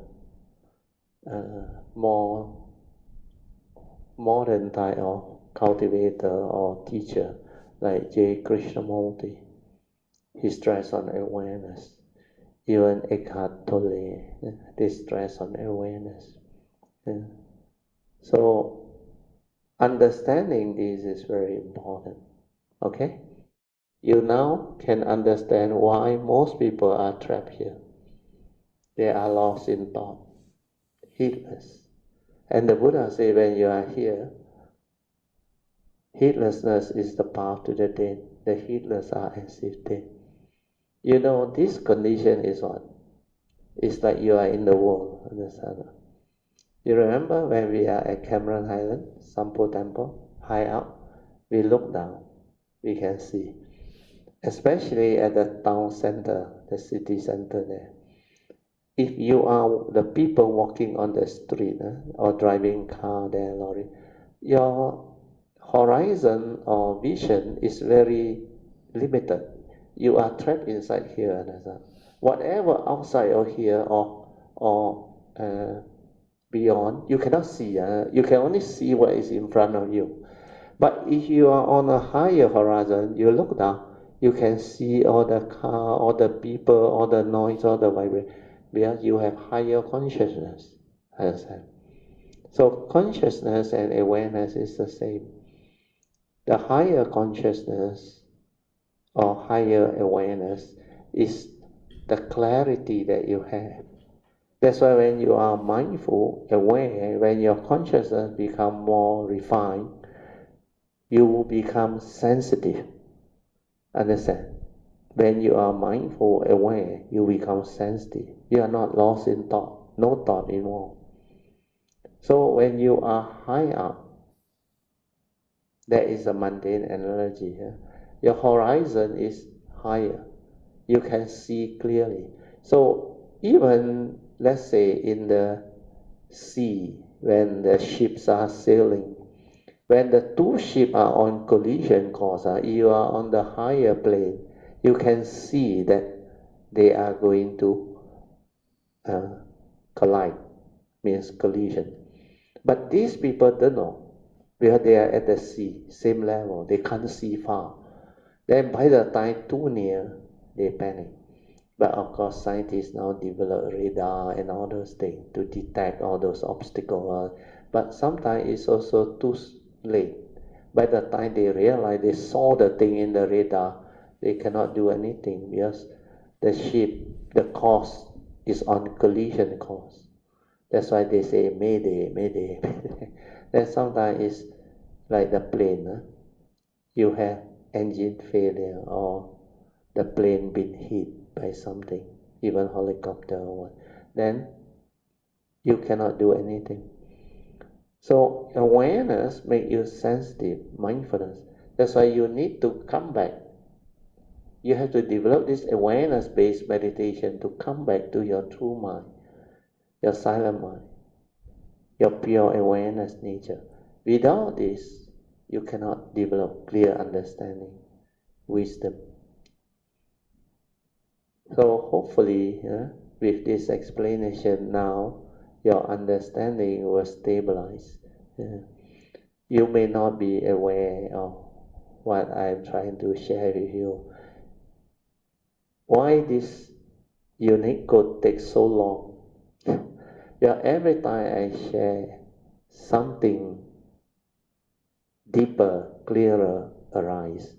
more modern type of cultivator or teacher, like J. Krishnamurti. He stressed on awareness. Even Eckhart Tolle, they stress on awareness. Yeah. So understanding this is very important. Okay? You now can understand why most people are trapped here. They are lost in thought, heedless. And the Buddha said, when you are here, heedlessness is the path to the dead. The heedless are as if dead. You know, this condition is what? It's like you are in the world, understand? You remember when we are at Cameron Highland, Sampo Temple, high up, we look down, we can see. Especially at the town center, the city center there. if you are the people walking on the street or driving car there, lorry, your horizon or vision is very limited. You are trapped inside here. Whatever outside or here or beyond, you cannot see. You can only see what is in front of you. But if you are on a higher horizon, you look down, you can see all the car, all the people, all the noise, all the vibration, because you have higher consciousness. Understand? So consciousness and awareness is the same. The higher consciousness or higher awareness is the clarity that you have. That's why when you are mindful, aware, when your consciousness becomes more refined, you will become sensitive. Understand? When you are mindful, aware, you become sensitive. You are not lost in thought, no thought involved. So when you are high up, that is a mundane analogy here. Your horizon is higher. You can see clearly. So even, let's say, in the sea, when the ships are sailing, when the two ships are on collision course, you are on the higher plane, you can see that they are going to collide, means collision. But these people don't know, because they are at the sea, same level, they can't see far. Then by the time too near, they panic. But of course, scientists now develop radar and all those things to detect all those obstacles. But sometimes it's also too late. By the time they realize they saw the thing in the radar, they cannot do anything because the ship, the course is on collision course. That's why they say Mayday, Mayday, Mayday. Then sometimes it's like the plane. You have engine failure or the plane been hit by something, even helicopter or what. Then you cannot do anything. So awareness makes you sensitive, mindfulness. That's why you need to come back. You have to develop this awareness-based meditation to come back to your true mind, your silent mind, your pure awareness nature. Without this, you cannot develop clear understanding, wisdom. So hopefully, with this explanation now, your understanding will stabilize. You may not be aware of what I'm trying to share with you. Why this unique code takes so long? Yeah, every time I share, something deeper, clearer arise.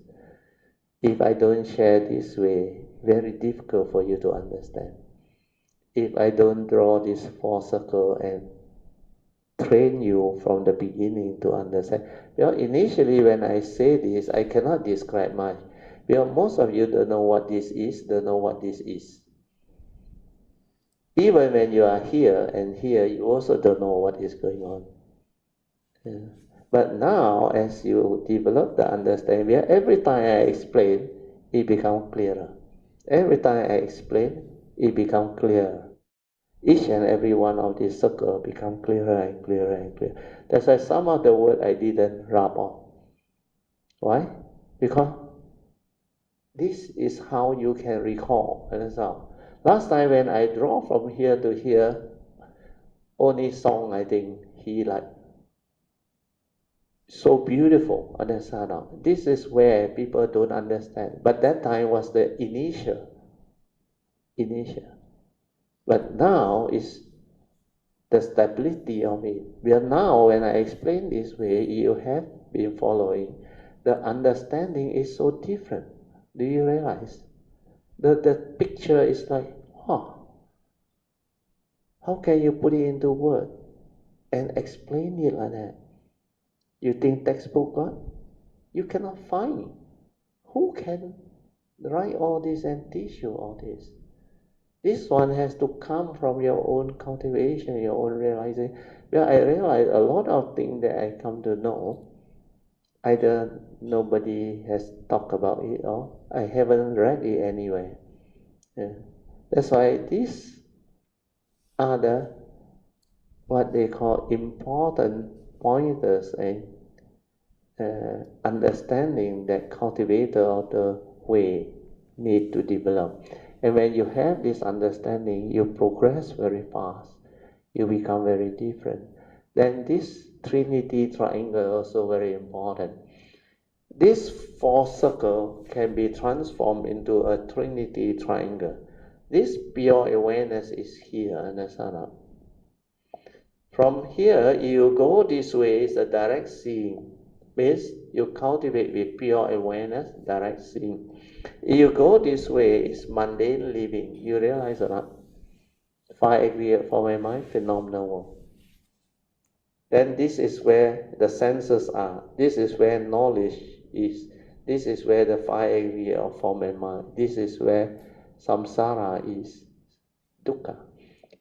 If I don't share this way, very difficult for you to understand. If I don't draw this four circle and train you from the beginning to understand. Well, initially when I say this, I cannot describe much. Well, most of you don't know what this is, don't know what this is. Even when you are here and here, you also don't know what is going on. Yeah. But now, as you develop the understanding, every time I explain, it becomes clearer. Every time I explain, it becomes clearer. Each and every one of these circles become clearer and clearer and clearer. That's why some of the words I didn't rub off. Why? Because this is how you can recall. Last time when I draw from here to here, only song I think he like so beautiful. Understand? This is where people don't understand. But that time was the initial. But now is the stability of it. Well, now when I explain this way, you have been following, the understanding is so different. Do you realize? The picture is like, how can you put it into words and explain it like that? You think textbook got? You cannot find. Who can write all this and teach you all this? This one has to come from your own cultivation, your own realizing. Well, I realize a lot of things that I come to know, either nobody has talked about it or I haven't read it anywhere. Yeah. That's why this other what they call important pointers and understanding that cultivator of the way need to develop. And when you have this understanding, you progress very fast. You become very different. Then this Trinity triangle also very important. This four circle can be transformed into a Trinity triangle. This pure awareness is here, understand? From here, you go this way is a direct seeing. Means you cultivate with pure awareness, direct seeing. If you go this way, is mundane living. You realize or not? 5 aggregate for my mind, phenomenal world. Then this is where the senses are. This is where knowledge is. This is where the 5 aggregate of form and mind. This is where samsara is, dukkha.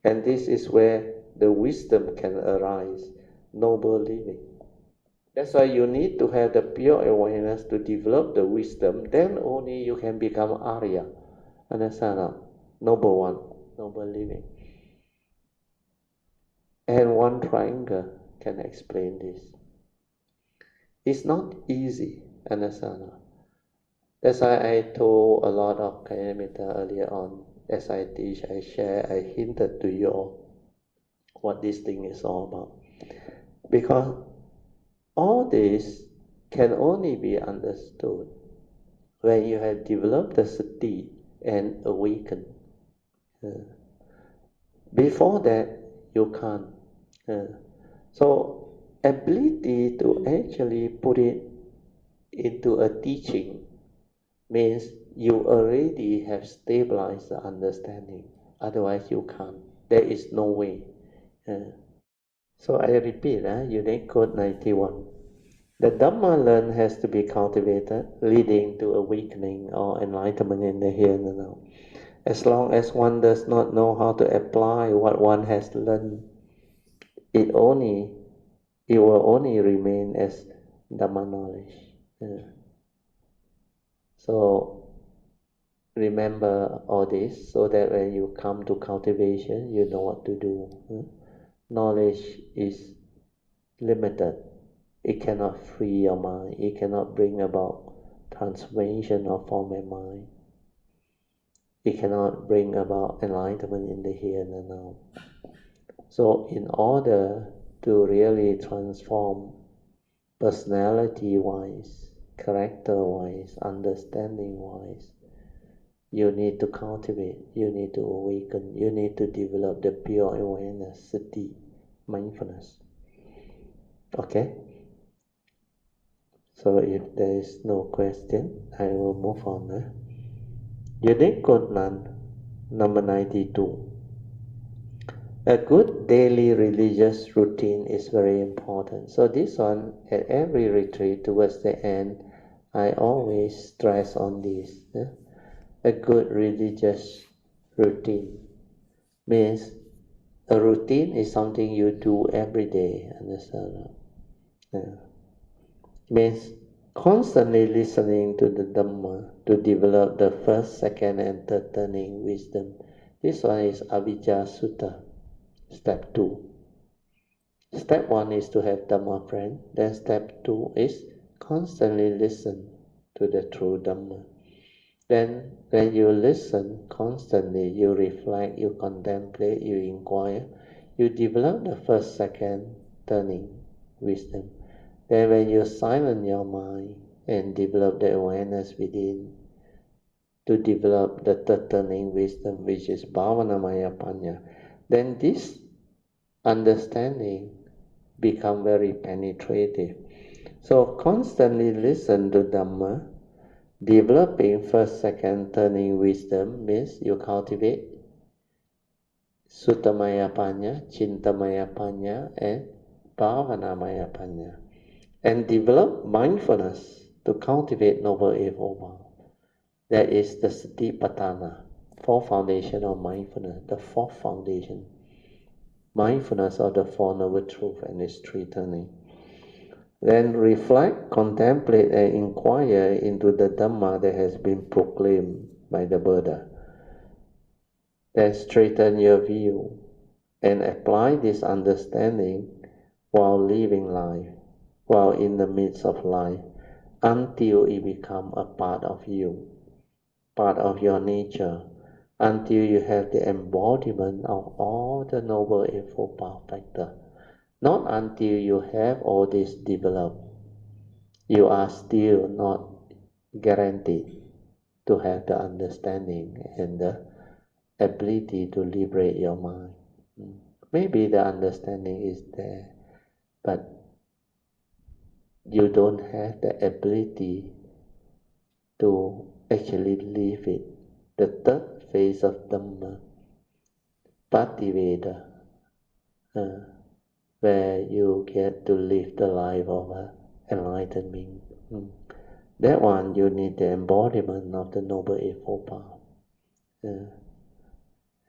And this is where the wisdom can arise, noble living. That's why you need to have the pure awareness to develop the wisdom. Then only you can become Arya. Understand? Noble one, noble living. And one triangle can explain this. It's not easy, understand? That's why I told a lot of Kayamita earlier on. As I teach, I share, I hinted to you all what this thing is all about. Because all this can only be understood when you have developed the sati and awakened. Before that, you can't. So, ability to actually put it into a teaching means you already have stabilized the understanding. Otherwise, you can't. There is no way. So I repeat, Unit Code 91. The Dhamma learned has to be cultivated, leading to awakening or enlightenment in the here and now. As long as one does not know how to apply what one has learned, it will only remain as Dhamma knowledge. So remember all this so that when you come to cultivation, you know what to do. Knowledge is limited. It cannot free your mind. It cannot bring about transformation of form and mind. It cannot bring about enlightenment in the here and the now. So in order to really transform personality-wise, character-wise, understanding-wise, you need to cultivate, you need to awaken, you need to develop the pure awareness, sati, mindfulness. Okay? So if there is no question, I will move on. Unit Code number 92. A good daily religious routine is very important. So this one, at every retreat towards the end, I always stress on this. A good religious routine means a routine is something you do every day, understand? Means constantly listening to the Dhamma to develop the first, second, and third turning wisdom. This one is Avijja Sutta, step 2. Step 1 is to have Dhamma friend. Then step 2 is constantly listen to the true Dhamma. Then when you listen constantly, you reflect, you contemplate, you inquire, you develop the first, second turning wisdom. Then when you silence your mind and develop the awareness within, to develop the third turning wisdom, which is Bhavanamaya Panya, then this understanding become very penetrative. So constantly listen to Dhamma, developing first, second turning wisdom means you cultivate Suttamaya Panya, Chintamaya Panya, and Bhavanamaya Panya. And develop mindfulness to cultivate Noble Eightfold Path. That is the Satipatthana, fourth foundation of mindfulness, the fourth foundation. Mindfulness of the Four Noble Truths and its three turning. Then reflect, contemplate, and inquire into the Dhamma that has been proclaimed by the Buddha. Then straighten your view. and apply this understanding while living life, while in the midst of life, until it becomes a part of you, part of your nature, until you have the embodiment of all the Noble Eightfold Path factor. Not until you have all this developed. You are still not guaranteed to have the understanding and the ability to liberate your mind. Maybe the understanding is there, but you don't have the ability to actually live it. The third phase of Dhamma, Pativeda, where you get to live the life of enlightened being. That one you need the embodiment of the Noble Eightfold Path.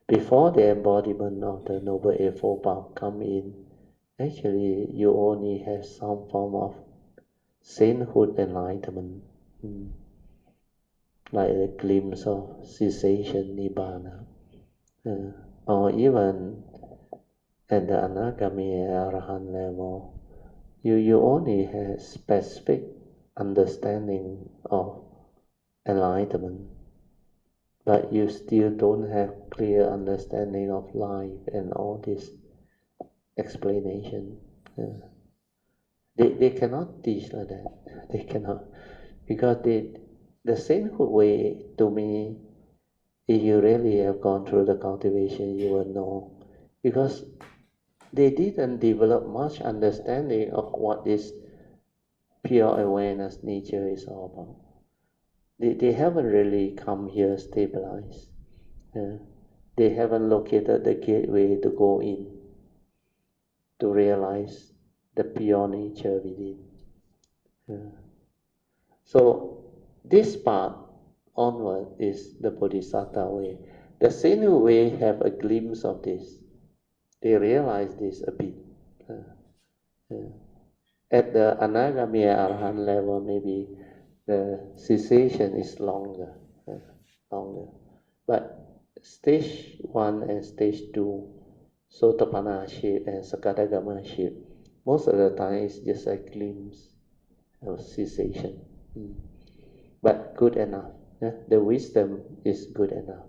Before the embodiment of the Noble Eightfold Path come in, actually you only have some form of sainthood enlightenment, like a glimpse of cessation, Nibbana, or even at the Anagami Arahant level, you only have specific understanding of enlightenment, but you still don't have clear understanding of life and all this explanation. They cannot teach like that. They cannot, because the sainthood way, to me, if you really have gone through the cultivation, you will know, because they didn't develop much understanding of what this pure awareness nature is all about. They haven't really come here stabilized. They haven't located the gateway to go in, to realize the pure nature within. So this part onward is the Bodhisattva way. The sainthood way have a glimpse of this. They realize this a bit. At the Anagami Arahant level, maybe the cessation is longer. But stage 1 and stage 2, Sotapanna-ship and Sakadagama-ship, most of the time it's just a glimpse of cessation. But good enough. The wisdom is good enough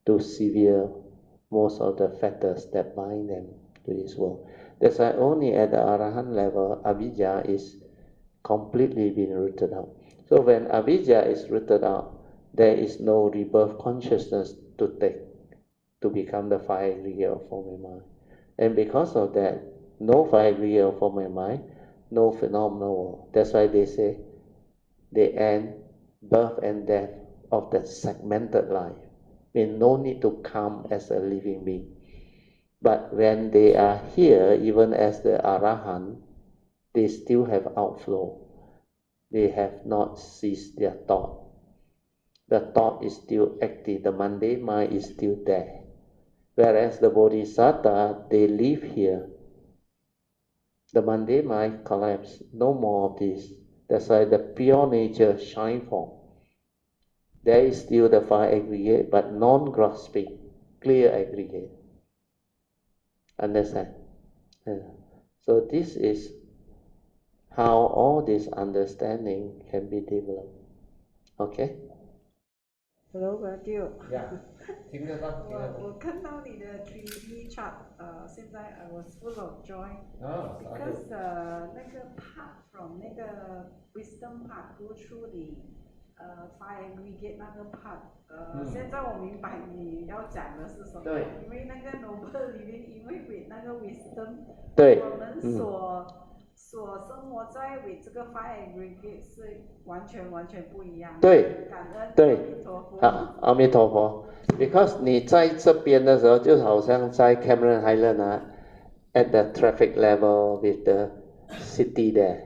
to sever most of the fetters that bind them to this world. That's why only at the Arahant level, Avijja is completely been rooted out. So when Avijja is rooted out, there is no rebirth consciousness to take to become the 5 aggregate of form and mind. And because of that, no 5 aggregate of form and mind, no phenomenal world. That's why they say they end birth and death of the segmented life. Means no need to come as a living being. But when they are here, even as the Arahant, they still have outflow. They have not ceased their thought. The thought is still active. The mundane mind is still there. Whereas the Bodhisattva, they live here. The mundane mind collapses. No more of this. That's why the pure nature shines forth. There is still the 5 aggregate, but non-grasping, clear aggregate. Understand? So this is how all this understanding can be developed. Okay? Hello, Matthew. Yeah. 听得到，听得到。我看到你的 3D chart，现在 I was full of joy， because 那个 part from 那个 wisdom part go through the 5 aggregate 那个 part，现在我明白你要讲的是什么，对，因为那个 noble living， 因为 with 那个 wisdom， 对，我们所生活在为这个 5 aggregate 是完全不一样的。对，感恩对，阿弥陀佛。阿弥陀佛。Because 你在这边的时候，就好像在 Cameron Highland at the traffic level with the city there,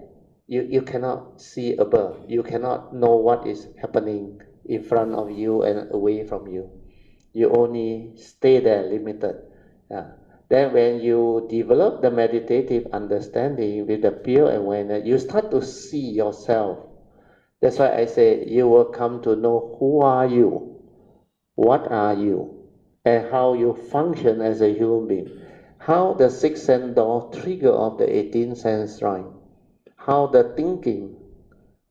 you cannot see above. You cannot know what is happening in front of you and away from you. You only stay there, limited. Then when you develop the meditative understanding with the pure awareness, you start to see yourself. That's why I say you will come to know who are you, what are you. and how you function as a human being. How the sixth sense door trigger of the 18th sense right. How the thinking,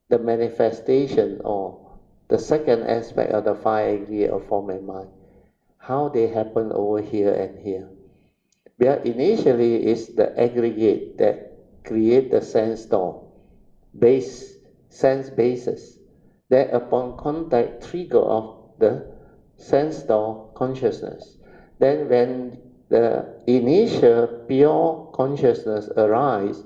the manifestation, or the second aspect of the five aggregate of form and mind, how they happen over here and here. Where initially is the aggregate that create the sense door, sense basis, that upon contact trigger of the sense door consciousness. Then when the initial pure consciousness arise,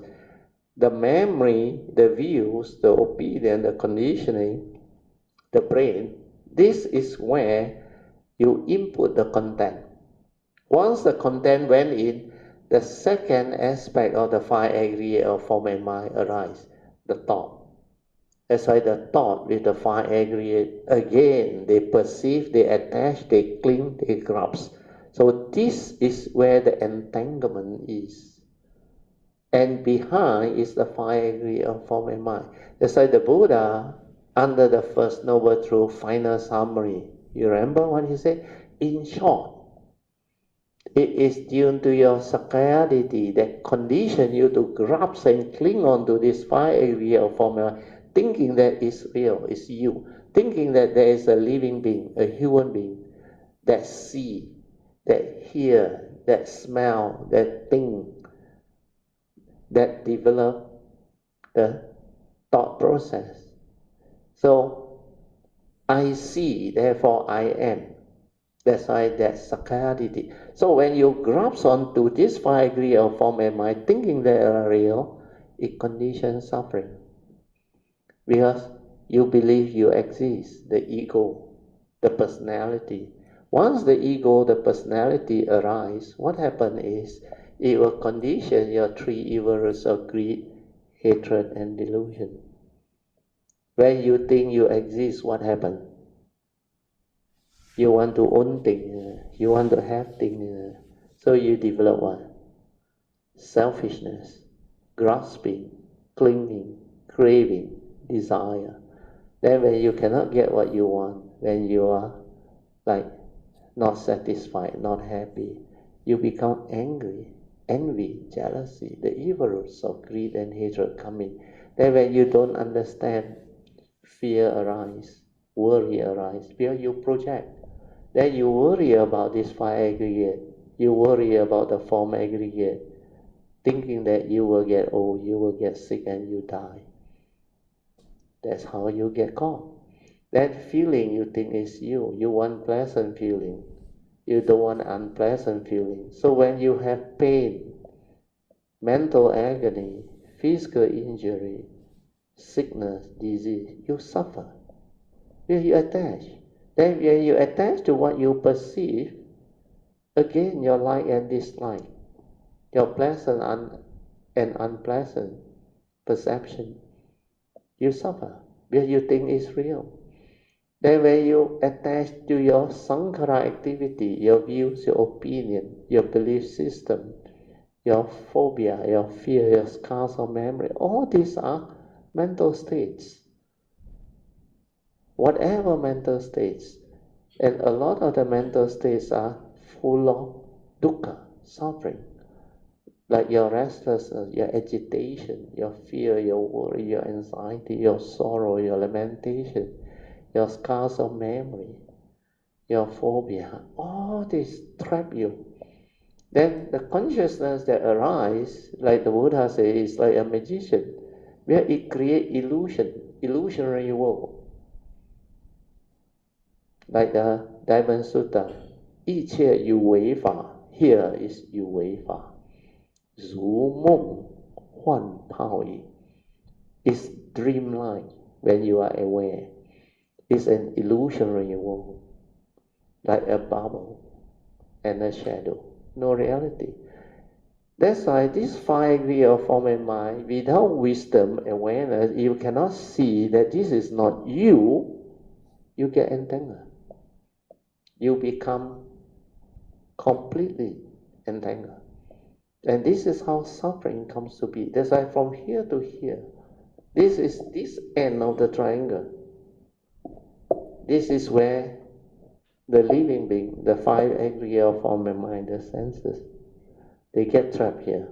the memory, the views, the opinion, the conditioning, the brain, this is where you input the content. Once the content went in, the second aspect of the five aggregate of form and mind arise, the thought. That's why the thought with the five aggregate, again, they perceive, they attach, they cling, they grasp. So this is where the entanglement is. And behind is the five aggregate of form and mind. That's why the Buddha, under the first noble truth, final summary, you remember what he said? In short, it is due to your sacrality that condition you to grasp and cling on to this five aggregate of formula, thinking that it's real, it's you, thinking that there is a living being, a human being, that see, that hear, that smell, that think, that develop the thought process. So, I see, therefore I am. That's why that's sacrality. So when you grasp onto this five aggregate of form and mind, thinking they are real, it conditions suffering. Because you believe you exist, the ego, the personality. Once the ego, the personality arise, what happens is it will condition your three evil roots of greed, hatred, and delusion. When you think you exist, what happens? You want to own things, you want to have things, so you develop what? Selfishness, grasping, clinging, craving, desire. Then when you cannot get what you want, when you are like not satisfied, not happy, you become angry, envy, jealousy, the evil roots of greed and hatred come in. Then when you don't understand, fear arises, worry arises, because you project. Then you worry about this five aggregate, you worry about the form aggregate, thinking that you will get old, you will get sick, and you die. That's how you get caught. That feeling you think is you. You want pleasant feeling. You don't want unpleasant feeling. So when you have pain, mental agony, physical injury, sickness, disease, you suffer. You attach. Then when you attach to what you perceive, again your like and dislike, your pleasant and unpleasant perception, you suffer because you think it's real. Then when you attach to your sankhara activity, your views, your opinion, your belief system, your phobia, your fear, your scars of memory, all these are mental states. Whatever mental states, and a lot of the mental states are full of dukkha, suffering, like your restlessness, your agitation, your fear, your worry, your anxiety, your sorrow, your lamentation, your scars of memory, your phobia, all this trap you. Then the consciousness that arises, like the Buddha says, is like a magician, where it creates illusionary world. Like the Diamond Sutta, 一切有为法, here is 有为法, 如梦幻泡影, it's dreamlike when you are aware. It's an illusionary world, like a bubble and a shadow, no reality. That's why this five aggregate of form and mind, without wisdom, awareness, you cannot see that this is not you, you get entangled. You become completely entangled. And this is how suffering comes to be. That's why from here to here, this is this end of the triangle. This is where the living being, the five aggregate form of mind, the senses, they get trapped here.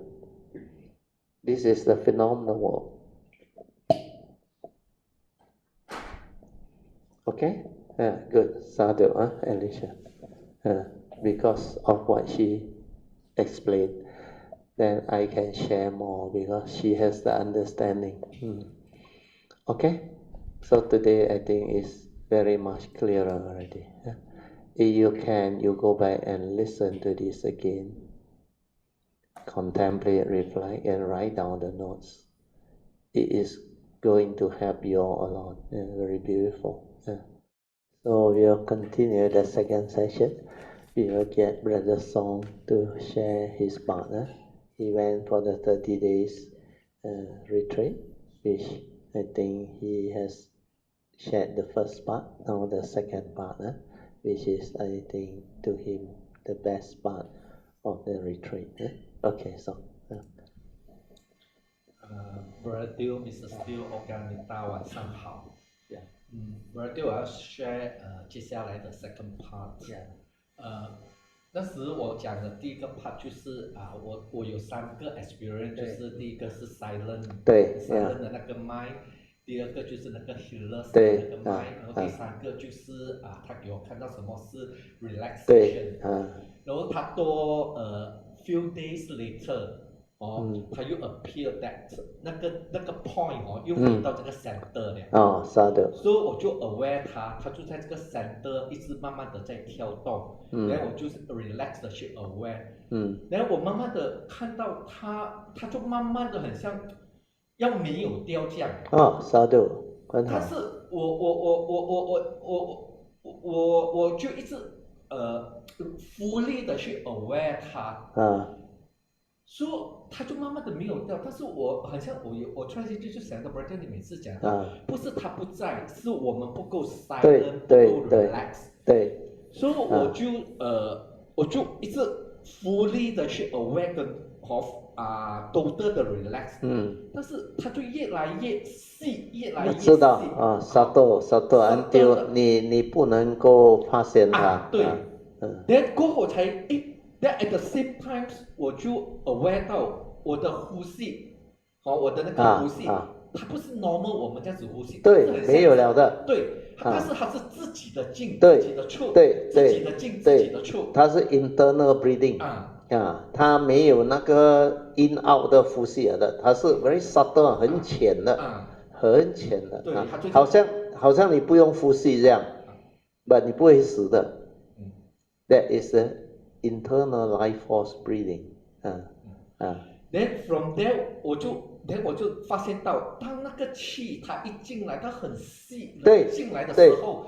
This is the phenomenal world. Okay? Good. Sadhu, Alicia. Because of what she explained, then I can share more because she has the understanding. Okay? So today I think is very much clearer already. If you can, you go back and listen to this again. Contemplate, reflect, and write down the notes. It is going to help you all a lot. Very beautiful. So we'll continue the second session. We will get Brother Song to share his partner. He went for the 30 days retreat, which I think he has shared the first part, now the second part, which is, I think, to him, the best part of the retreat. Okay, so. Brother Teo, Mr. Steele, Oganita, 晚上好。Brother Teo， 我要 share 接下来的 second part。那时我讲的第一个 part 就是我有3个 experience， 就是第一个是 silent 的那个 mind， 第二个就是那个 healers 的那个 mind， 然后第3个就是他给我看到什么是 relaxation， 然后他多few days later。他又 appear that 那个 point 又回到这个 center 了。是的。所以我就 aware 他就在这个 center 一直慢慢的在跳动。然后我就是 relax 的去 aware。然后我慢慢的看到他就慢慢的很像要没有掉这样。是的。但是我就一直fully 的去 aware 他。所以他就慢慢的没有掉，但是我好像我突然间就想到 Brother 你每次讲的，不是他不在，是我们不够 silent， 不够 relax。对。所以我就一直 fully 的去 aware 跟 total 的 relax。但是他就越来越细，越来越细。知道subtle，until 你不能够发现它。对。然后我才Then at the same time， 我就 aware 到我的呼吸，我的那个呼吸，它不是 normal 我们这样子呼吸，对，没有了的。对，但是它是自己的进，自己的出，自己的进，自己的出。它是 internal breathing，它没有那个 in out 的呼吸的，它是 very subtle， 很浅的，很浅的。对，好像你不用呼吸这样，but 你不会死的。That is internal life force breathing。Then from there 我就发现到，当那个气它一进来，它很细进来的时候，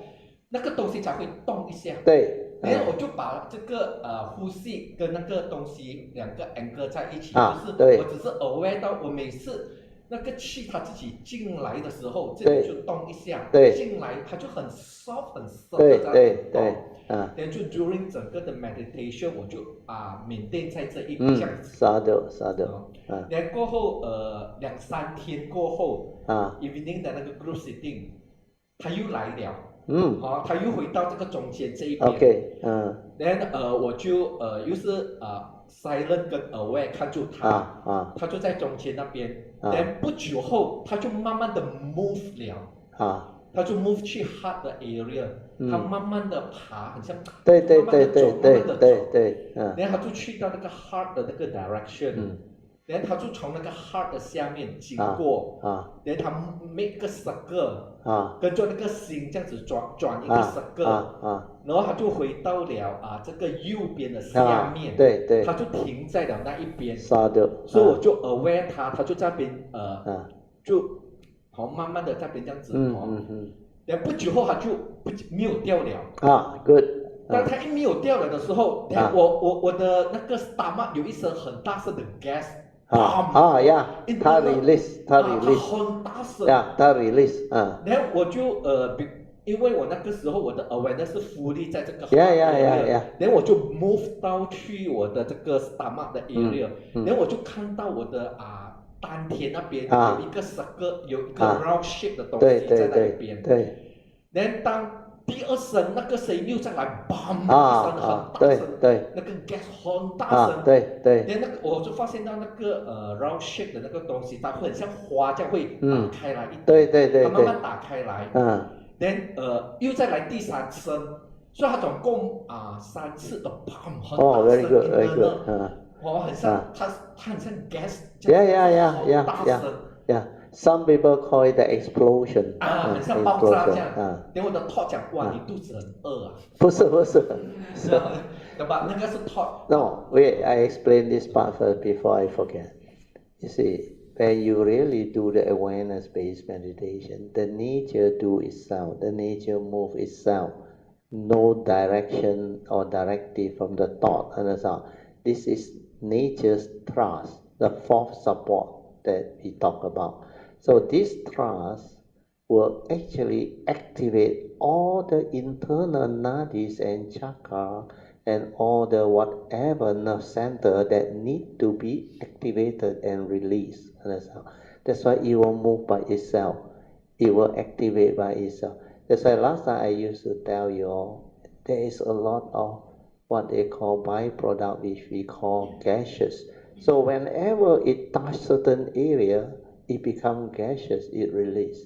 那个东西才会动一下。对。然后我就把这个呼吸跟那个东西2个 anchor 在一起，就是我只是 aware 到我每次那个气它自己进来的时候，这里就动一下，进来它就很 soft 很 soft 的在动。然后就 during 整个的 meditation 我就maintain 在这一这样子。是的。然后过后2-3天过后evening 的那个 group sitting 他又来了。他又回到这个中间这一边。然后我就又是silent 跟 aware 看住他。他就在中间那边。然后不久后他就慢慢的 move 了。他就 move 去 heart 的 area，他慢慢的爬，很像对，慢慢的走，然后他就去到那个 heart 的那个 direction，然后他就从那个 heart 的下面经过，然后他 make 个 circle，跟着那个心这样子转一个 circle，然后他就回到了这个右边的下面，他就停在了那一边，所以我就 aware 他就在那边就。慢慢的在边这样子，然后不久后他就没有掉了。Good。当他一没有掉了的时候，我的那个 stomach 有一声很大声的 gas。他 release， 他很大声。他 release。然后我就因为我那个时候我的 awareness 是 fully 在这个 area， 然后我就 move 到去我的这个 stomach 的 area，然后我就看到我的丹田那边有一个 circle， 有一个 round shape 的东西在那边。然后当第二声那个声音又再来 ，bam 一声很大声，那个 gas 很大声，连那个我就发现到那个round shape 的那个东西，它会很像花这样会打开来一点，它慢慢打开来，then 又再来第三声，所以它总共3次的 bam 很大声音的呢，哇，很像它很像 gas 这样很大声。Some people call it the explosion. 很像爆炸这样。连我的 thought 讲，哇，你肚子很饿啊。不是。那个是 thought。No, wait, I explain this part first before I forget. You see, when you really do the awareness-based meditation, the nature do itself, the nature move itself. No direction or directive from the thought and so on. This is nature's thrust, the fourth support that we talk about. So this thrust will actually activate all the internal nadis and chakra and all the whatever nerve center that need to be activated and released. That's why it will move by itself. It will activate by itself. That's why last time I used to tell you all, there is a lot of what they call byproduct, which we call gaseous. So whenever it touches certain area, it becomes gaseous, it release.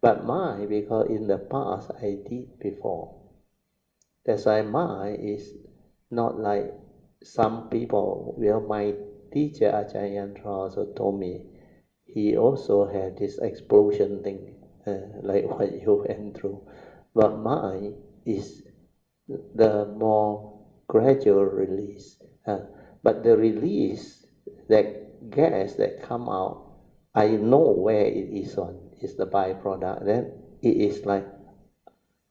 But mine, because in the past I did before, that's why mine is not like some people. Well, my teacher Ajahn Yantra also told me, he also had this explosion thing, like what you went through. But mine is the more gradual release. But the release, that gas that come out, I know where it is on. It's the byproduct. Then it is like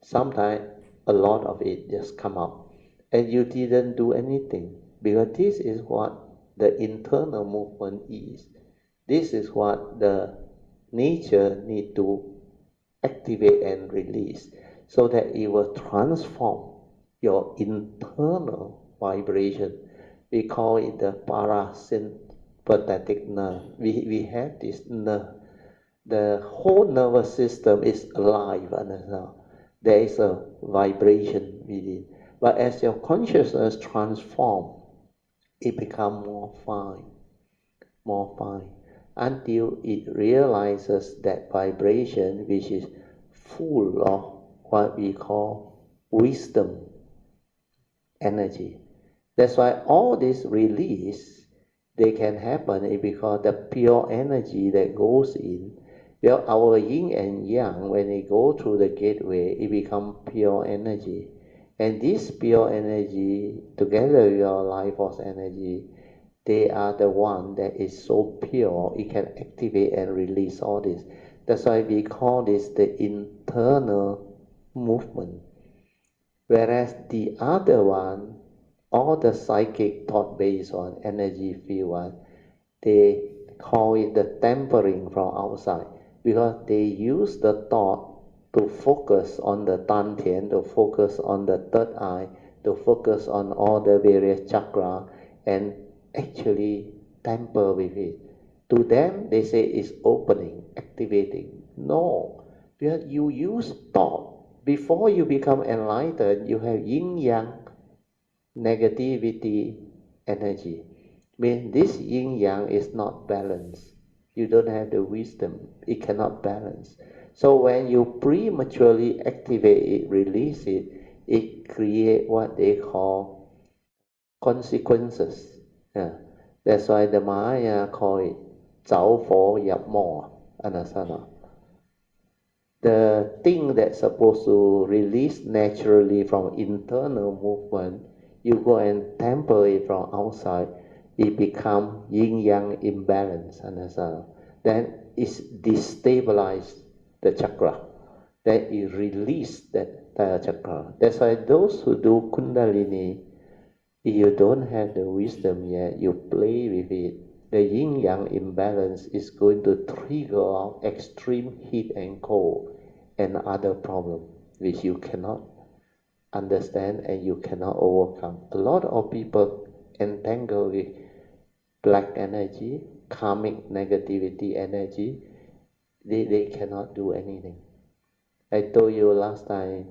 sometimes a lot of it just come out, and you didn't do anything, because this is what the internal movement is. This is what the nature need to activate and release, so that it will transform your internal vibration. We call it the parasympathetic nerve. We have this nerve. The whole nervous system is alive, there is a vibration within. But as your consciousness transforms, it becomes more fine, until it realizes that vibration, which is full of what we call wisdom energy. That's why all this release, they can happen because the pure energy that goes in. Well, our yin and yang, when they go through the gateway, it becomes pure energy. And this pure energy, together with your life force energy, they are the one that is so pure, it can activate and release all this. That's why we call this the internal movement. Whereas the other one, all the psychic thought based on energy field one, they call it the tempering from outside, because they use the thought to focus on the dantian, to focus on the third eye, to focus on all the various chakra, and actually tamper with it. To them, they say it's opening, activating. No, because you use thought. Before you become enlightened, you have yin-yang, negativity, energy. Mean this yin-yang is not balanced. You don't have the wisdom. It cannot balance. So when you prematurely activate it, release it, it creates what they call consequences. That's why the Maya call it 着火入魔. Understand? The thing that's supposed to release naturally from internal movement, you go and temper it from outside, it become yin-yang imbalance. Understand? Then it's destabilize the chakra. Then it release that chakra. That's why those who do Kundalini, if you don't have the wisdom yet, you play with it, the yin-yang imbalance is going to trigger off extreme heat and cold and other problems which you cannot understand and you cannot overcome. A lot of people entangle with black energy, karmic negativity energy, they cannot do anything. I told you last time,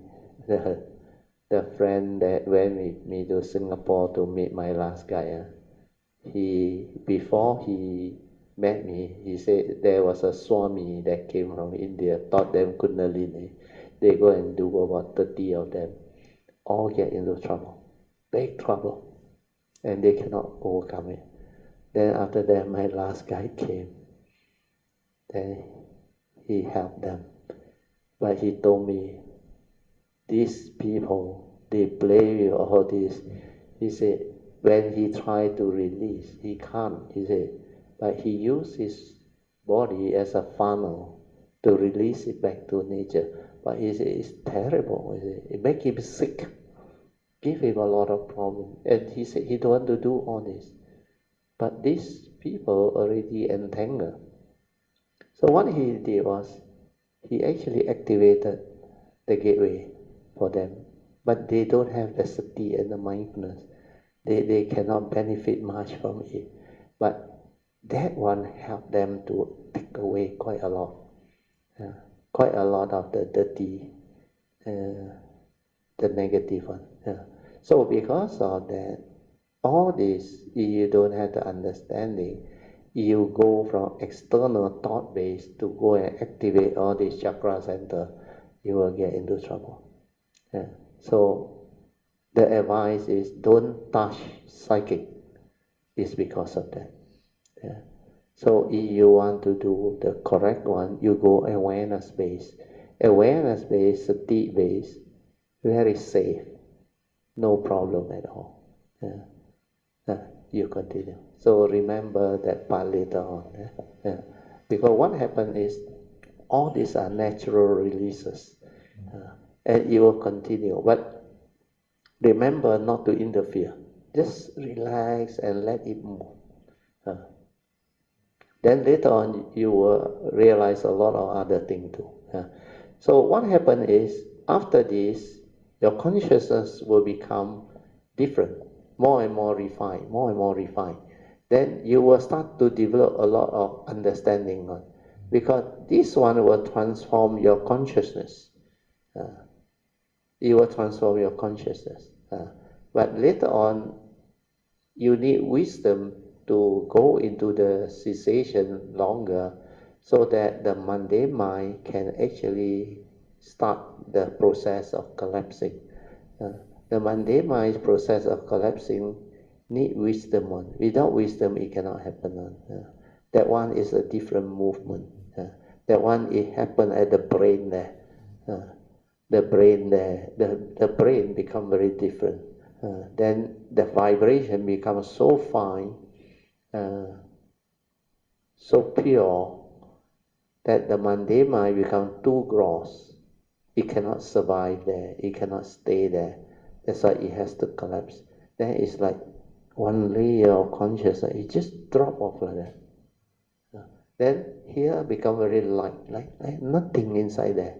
the friend that went with me to Singapore to meet my last guy, before he met me, he said there was a Swami that came from India, taught them Kundalini. They go and do about 30 of them, all get into trouble, big trouble, and they cannot overcome it. Then after that, my last guy came. Then he helped them. But he told me, these people, they play with all this. He said, when he tried to release, he can't, he said, but he used his body as a funnel to release it back to nature. But he said, it's terrible. He said, it makes him sick, give him a lot of problems. And he said, he don't want to do all this. But these people already entangled. So what he did was, he actually activated the gateway for them, but they don't have the sati and the mindfulness. They cannot benefit much from it. But that one helped them to take away quite a lot of the dirty, the negative one. So because of that, all this, if you don't have the understanding, you go from external thought base to go and activate all these chakra center, you will get into trouble. So the advice is don't touch psychic. It's because of that. So if you want to do the correct one, you go awareness based. Awareness based, sati based, very safe, no problem at all. You continue. So remember that part later on. Because what happened is, all these are natural releases, and it will continue. But remember not to interfere. Just relax and let it move. Then later on, you will realize a lot of other things too. So what happened is, after this, your consciousness will become different, more and more refined, more and more refined. Then you will start to develop a lot of understanding on, because this one will transform your consciousness. It will transform your consciousness. But later on, you need wisdom to go into the cessation longer, so that the mundane mind can actually start the process of collapsing. The mundane mind's process of collapsing need wisdom on. Without wisdom, it cannot happen on. That one is a different movement. That one, it happen at the brain there. The brain there, the brain become very different. Then the vibration becomes so fine, so pure, that the mundane mind becomes too gross. It cannot survive there. It cannot stay there. That's why it has to collapse. Then it's like one layer of consciousness. It just drop off like that. Then here become very light, like nothing inside there.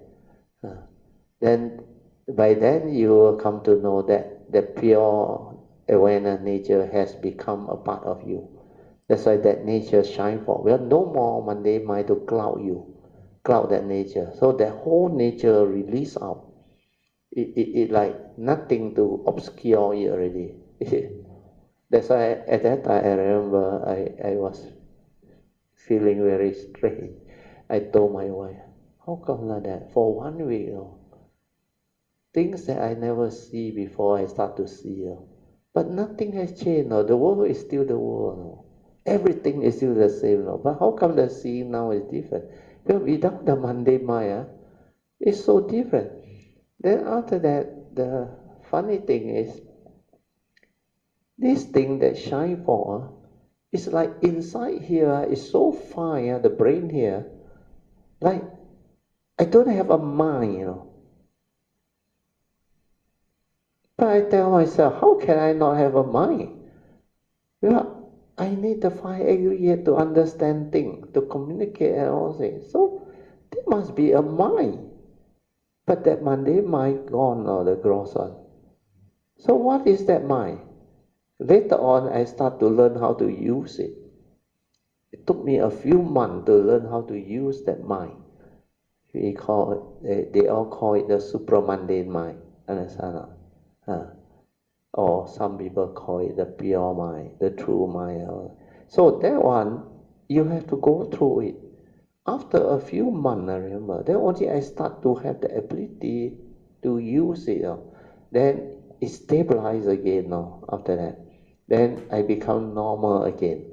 Then by then you will come to know that the pure awareness nature has become a part of you. That's why that nature shine forth. Well, no more mundane mind to cloud you, cloud that nature. So that whole nature release out. It like nothing to obscure it already. That's why at that time I remember I was feeling very strange. I told my wife, how come like that? For 1 week, things that I never see before, I start to see. But nothing has changed. The world is still the world. Everything is still the same. But how come the seeing now is different? Well, without the mundane mind, it's so different. Then after that, the funny thing is, this thing that shine for, it's like inside here is so fine, the brain here, like I don't have a mind, But I tell myself, how can I not have a mind? Well, I need to find aggregate to understand things, to communicate and all things. So there must be a mind. But that mundane mind gone, or the gross one. So what is that mind? Later on, I start to learn how to use it. It took me a few months to learn how to use that mind. We call it, they all call it the supramundane mind. Understand? Or some people call it the pure mind, the true mind. So that one, you have to go through it. After a few months, I remember, then only I start to have the ability to use it. Then it stabilizes again after that. Then I become normal again.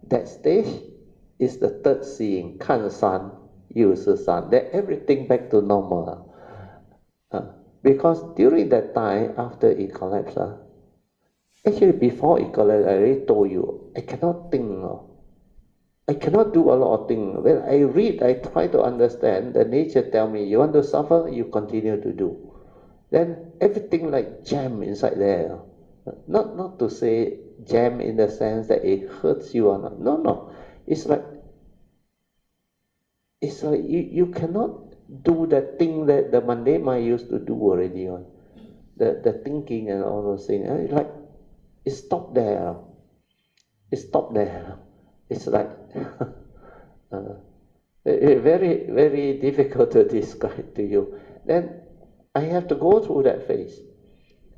That stage is the third seeing, 看山又是山. Then everything back to normal. Because during that time, after it collapsed, actually before it collapsed, I already told you, I cannot think. I cannot do a lot of things. When I read, I try to understand. The nature tell me, you want to suffer, you continue to do. Then everything like jam inside there. Not to say jam in the sense that it hurts you or not. No. It's like you cannot do the thing that the mundane mind used to do already. The thinking and all those things. It's like it stopped there. It stopped there. It's like very, very difficult to describe to you. Then I have to go through that phase.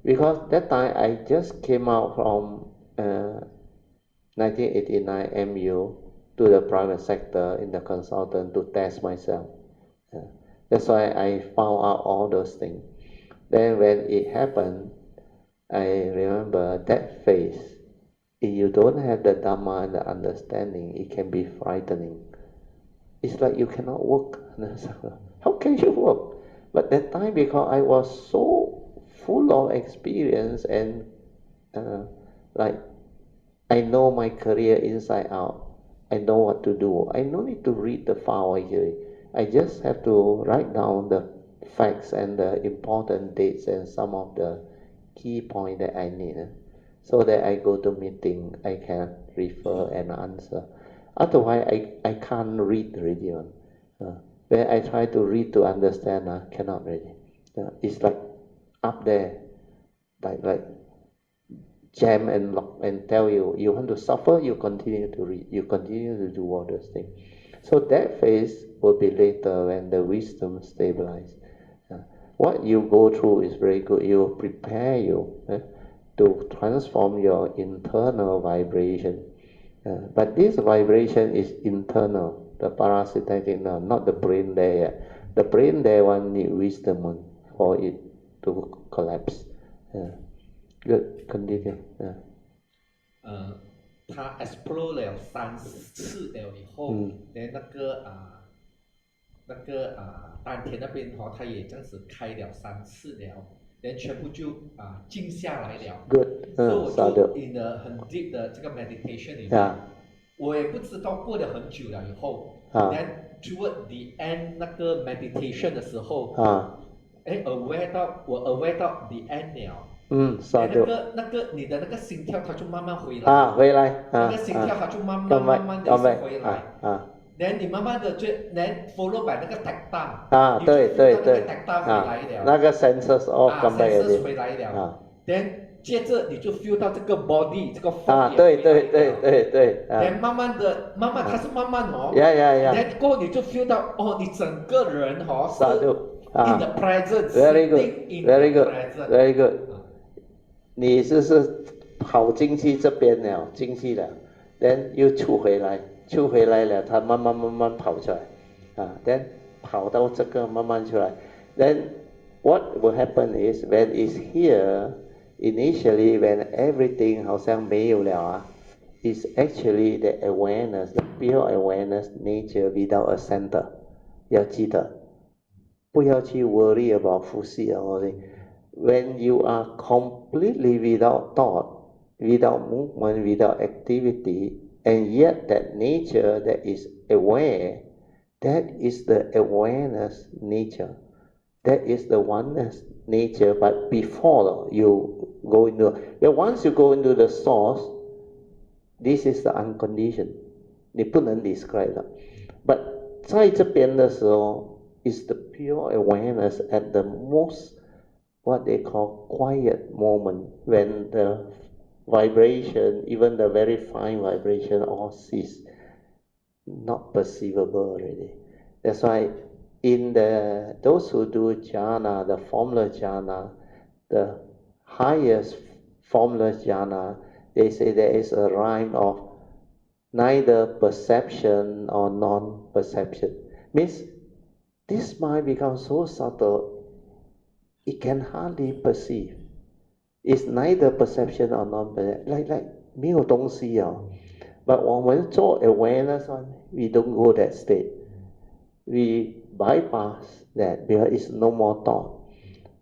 Because that time I just came out from 1989 MU to the private sector in the consultant to test myself. That's why I found out all those things. Then when it happened, I remember that phase. If you don't have the Dhamma and the understanding, it can be frightening. It's like you cannot work. How can you work? But that time, because I was so full of experience and like I know my career inside out. I know what to do. I no need to read the file actually. I just have to write down the facts and the important dates and some of the key points that I need. So that I go to meeting, I can refer and answer. Otherwise, I can't read really. When I try to read to understand, cannot really. It's like up there, like jam and lock and tell you, you want to suffer, you continue to read, you continue to do all those things. So that phase will be later when the wisdom stabilizes. What you go through is very good. It will prepare you to transform your internal vibration. But this vibration is internal, the parasympathetic nerve, not the brain there. The brain there one need wisdom for it to collapse. Good, continue. 他 explore 了3次了以后，连那个丹田那边他也这样子开了3次了，连全部就静下来了。Good， 所以我就 in a 很 deep 的这个 meditation 里面，我也不知道过了很久了以后，then toward the end 那个 meditation 的时候，aware 到我 aware 到 the end 了。那个你的那个心跳它就慢慢回来，回来，那个心跳它就慢慢的回来，then 你慢慢的就 then follow by 那个 tactile，对，那个 tactile 回来了，那个 senses senses 回来了，then 接着你就 feel 到这个 body 这个 form 也回来了，then 慢慢它是慢慢，then 过后你就 feel 到你整个人是 in the present， very good， very good， very good。你是跑进去这边了，进去了 ，then 又出回来了，它慢慢跑出来，then 跑到这个慢慢出来 ，then what will happen is when it's here initially when everything 好像没有了is actually the awareness, the pure awareness nature without a center， 要记得，不要去 worry about 呼吸When you are completely without thought, without movement, without activity, and yet that nature that is aware, that is the awareness nature. That is the oneness nature. But before you go into, once you go into the source, this is the unconditioned. 你不能 describe 的。But 在这边的时候 is the pure awareness at the most what they call quiet moment when the vibration, even the very fine vibration all cease, not perceivable already. That's why in those who do jhana, the formless jhana, the highest formless jhana, they say there is a rhyme of neither perception or non-perception. Means this mind becomes so subtle, it can hardly perceive. It's neither perception or non-perception. Like 没有东西哦。But 我们做 awareness one, we don't go that state. We bypass that because it's no more thought.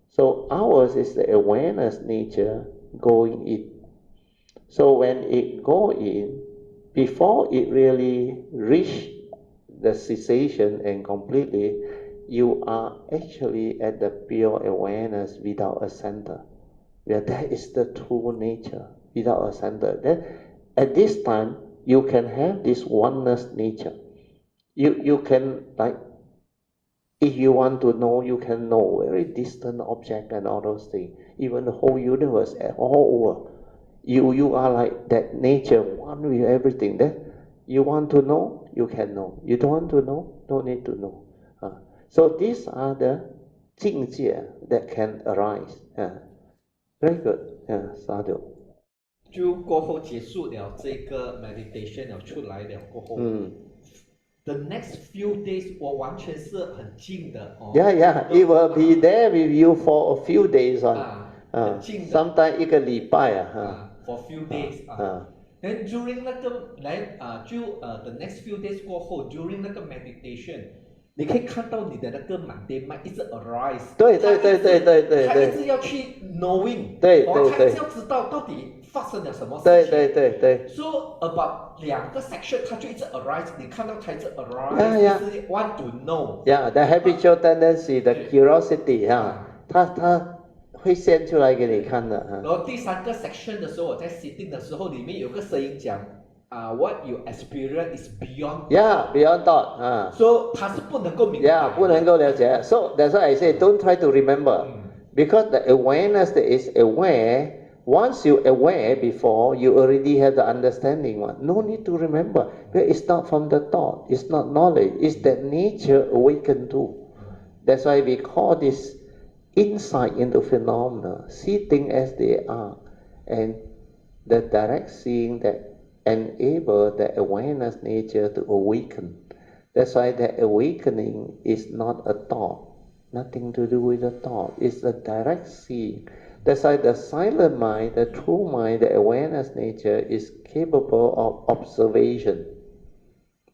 So ours is the awareness nature going in. So when it go in, before it really reach the cessation and completely, you are actually at the pure awareness without a center. Where that is the true nature without a center. Then at this time, you can have this oneness nature. You can, like, if you want to know, you can know very distant object and all those things. Even the whole universe, all over. You are like that nature, one with everything. Then you want to know, you can know. You don't want to know, no need to know. So these are the 境界 that can arise. Very good. Sadhu. 就过后结束了这个 meditation 了出来了过后，the next few days 我完全是很静的哦。Yeah, it will be there with you for a few days 很静的。sometime 一个礼拜for few days Then during 那个the next few days 过后 during 那个 meditation。你可以看到你的那个 Monday mind 一直 arise， 对，他一直要去 knowing， 他一直要知道到底发生了什么事情。对。So about 2个 section 他就一直 arise， 你看到他一直 arise， 就是 want to know。The habitual tendency, the curiosity 他会现出来给你看的。然后第3个 section 的时候，我在 sitting 的时候，里面有个声音讲。What you experience is beyond beyond thought. So 它是不能够明白。不能够了解。So that's why I say don't try to remember, because the awareness that is aware, once you aware before, you already have the understanding one. No need to remember. Because it's not from the thought, it's not knowledge, it's that nature awakened too. That's why we call this insight into phenomena, see things as they are, and the direct seeing that enable the awareness nature to awaken. That's why the awakening is not a thought, nothing to do with the thought. It's a direct seeing. That's why the silent mind, the true mind, the awareness nature is capable of observation.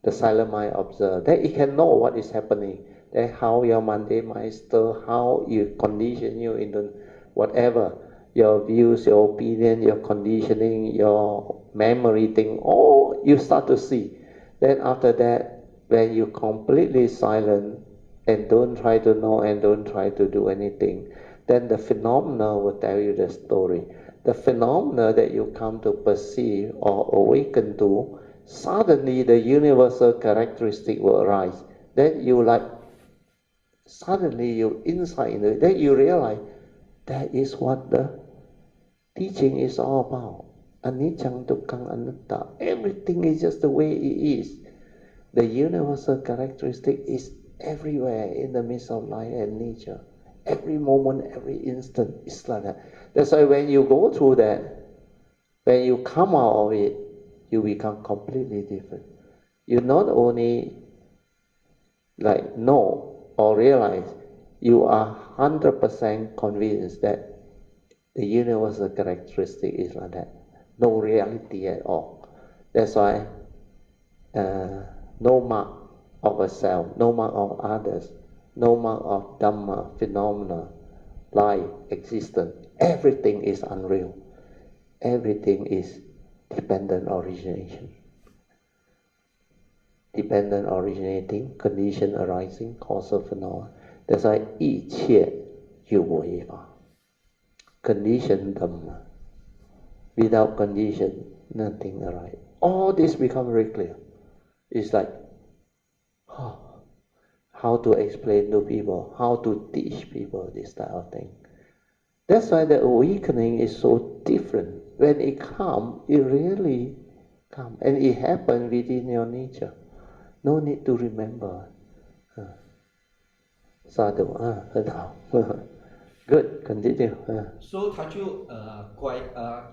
The silent mind observes. Then it can know what is happening. Then how your mundane mind stir, how you condition you into whatever. Your views, your opinion, your conditioning, your memory thing, all you start to see. Then after that, when you completely silent and don't try to know and don't try to do anything, then the phenomena will tell you the story. The phenomena that you come to perceive or awaken to, suddenly the universal characteristic will arise. Then you suddenly you insight into it. Then you realize that is what the teaching is all about. Anicca dukkha anatta. Everything is just the way it is. The universal characteristic is everywhere in the midst of life and nature. Every moment, every instant is like that. That's why when you go through that, when you come out of it, you become completely different. You not only know or realize, you are 100% convinced that the universal characteristic is like that. No reality at all. That's why no mark of a self, no mark of others, no mark of Dhamma, phenomena, life, existence. Everything is unreal. Everything is dependent origination. Dependent originating, condition arising, causal phenomena. That's why 一切有为法。Condition Dhamma. Without condition, nothing arises. All this becomes very clear. It's like, how to explain to people, how to teach people this type of thing. That's why the awakening is so different. When it comes, it really comes. And it happens within your nature. No need to remember. Sadhu 啊，很好，Good, continue 啊。所以他就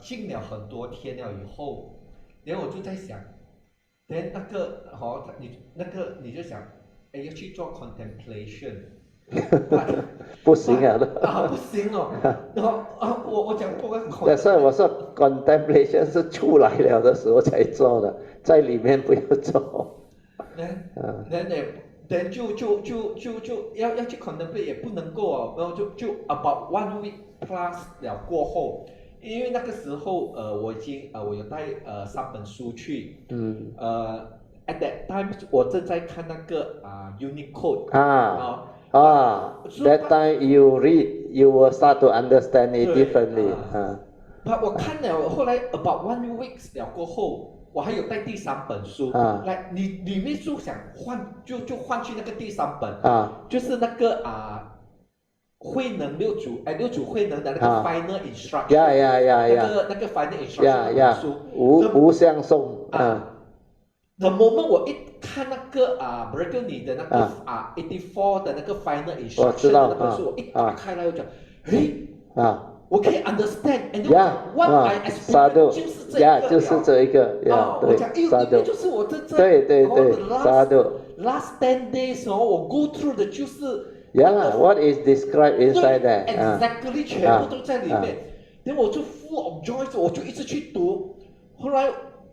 静了很多天了以后，然后我就在想，那个你就想，哎要去做 contemplation，不行啊不行哦，然后我讲不会 所以我说 contemplation 是出来了的时候才做的，在里面不要做。then 就要去 contemplate 也不能够哦，然后就 about 1 week plus 了过后，因为那个时候我有带3本书去，at that time 我正在看那个Unicode that time you read, you will start to understand it differently. 我看了后来 about 1 week 了过后。我还有带第3本书，来，你里面就想换，就换去那个第3本，就是那个慧能六祖慧能的那个 final instruction，那个 final instruction 那本书，无相颂The moment 我一看那个Berkeley 的那个84的那个 final instruction 的那本书，我一打开来我讲，我可以 understand，and what I experience 就是这个，就是这一个，我讲，里面就是我这对，last 10 days 我 go through 的就是 what is described inside that， exactly 全部都在里面，然后我就 full of joy， 我就一直去读，后来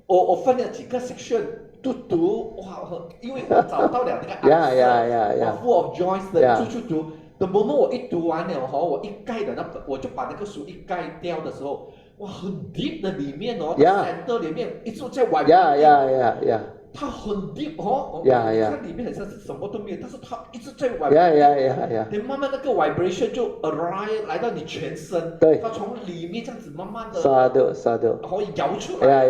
我分了几个 section 都读，哇，因为我找到了那个 answer， full of joy 的就去读。The moment 我一读完了我一盖的我就把那个书一盖掉的时候，哇，很 deep 的里面center 里面一直在玩。它很 deep 你看里面好像是什么都没有，但是它一直在玩。你慢慢那个 vibration 就 arrive 来到你全身，它从里面这样子慢慢的，然后摇出来。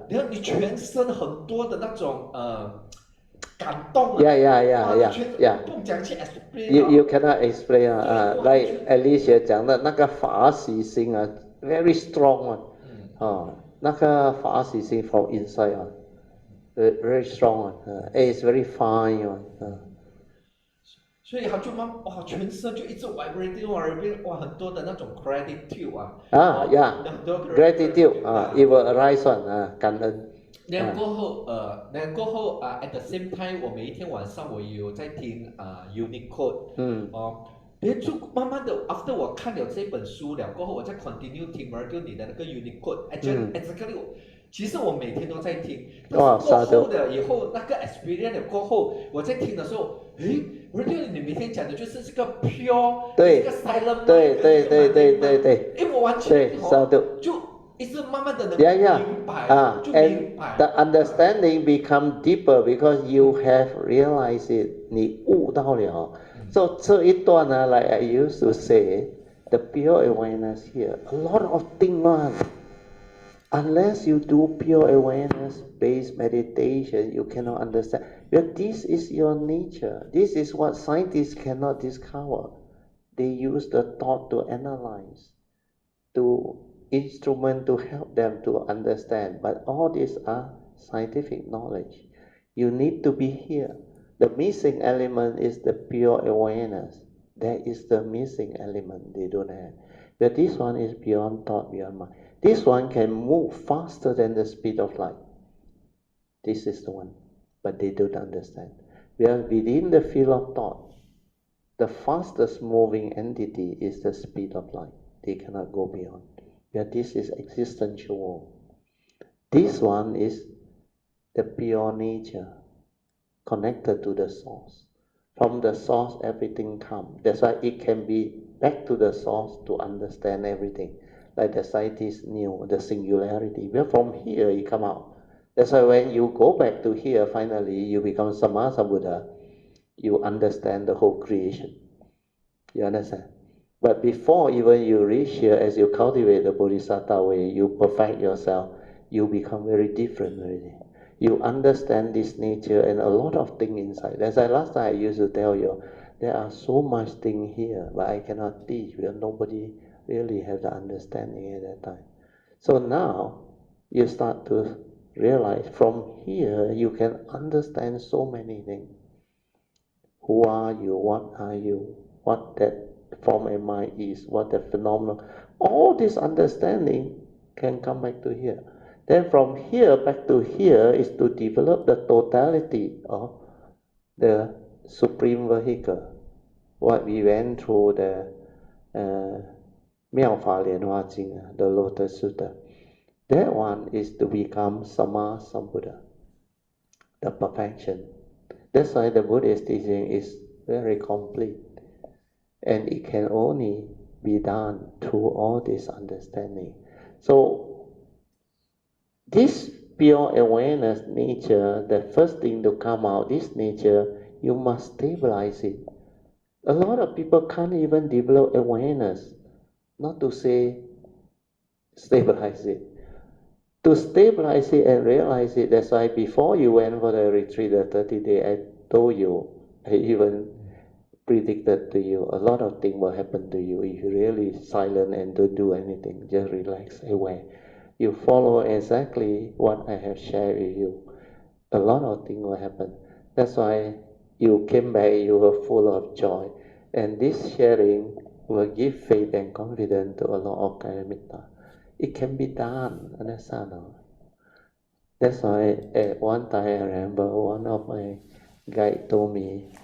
然后你全身很多的那种感动不讲去 explain。You cannot explain like Alicia 讲的那个法喜心very strong one，那个法喜心 from inside very strong one， it's very fine one。所以他就全身就一直 vibrating， 哇，很多的那种 gratitude gratitude，it will arise one， 感恩。然后at the same time， 我每一天晚上我也有在听Unicode，就慢慢的 after 我看了这本书了过后，我再 continue 听 Merkel 你的那个 Unicode，exactly， 其实我每天都在听，但是过后的以后那个 experience 过后，我在听的时候，Merkel 你每天讲的就是这个 pure， 这个 silent， 对，因为我完全就一直慢慢的能明白，就明白。And the understanding become deeper because you have realized it， 你悟到了。So 这一段呢 like I used to say, the pure awareness here, a lot of things unless you do pure awareness-based meditation, you cannot understand. But this is your nature. This is what scientists cannot discover. They use the thought to analyze, to instrument to help them to understand. But all these are scientific knowledge. You need to be here. The missing element is the pure awareness. That is the missing element they don't have. But this one is beyond thought, beyond mind. This one can move faster than the speed of light. This is the one. But they don't understand. We are within the field of thought. The fastest moving entity is the speed of light. They cannot go beyond. But this is existential world. This one is the pure nature, connected to the source. From the source, everything comes. That's why it can be back to the source to understand everything. Like the scientists knew the singularity. Well, from here, it come out. That's why when you go back to here, finally, you become Sammasa Buddha. You understand the whole creation. You understand? But before even you reach here, as you cultivate the Bodhisattva way, you perfect yourself, you become very different already. You understand this nature and a lot of things inside. As I last time I used to tell you, there are so much things here, but I cannot teach because nobody really has the understanding at that time. So now you start to realize from here you can understand so many things. Who are you? What are you? What that form and mind is? What the phenomenon? All this understanding can come back to here. Then from here back to here is to develop the totality of the supreme vehicle. What we went through the 妙法莲华经, the Lotus Sutta. That one is to become Sama Sambuddha, the perfection. That's why the Buddhist teaching is very complete. And it can only be done through all this understanding. So, this pure awareness nature, the first thing to come out, this nature, you must stabilize it. A lot of people can't even develop awareness, not to say stabilize it. To stabilize it and realize it, that's why before you went for the retreat, the 30 days, I told you, I even predicted to you, a lot of things will happen to you if you really silent and don't do anything, just relax away. You follow exactly what I have shared with you. A lot of things will happen. That's why you came back, you were full of joy. And this sharing will give faith and confidence to a lot of Kayamitta. It can be done, understand? That's why at one time I remember one of my guides told me,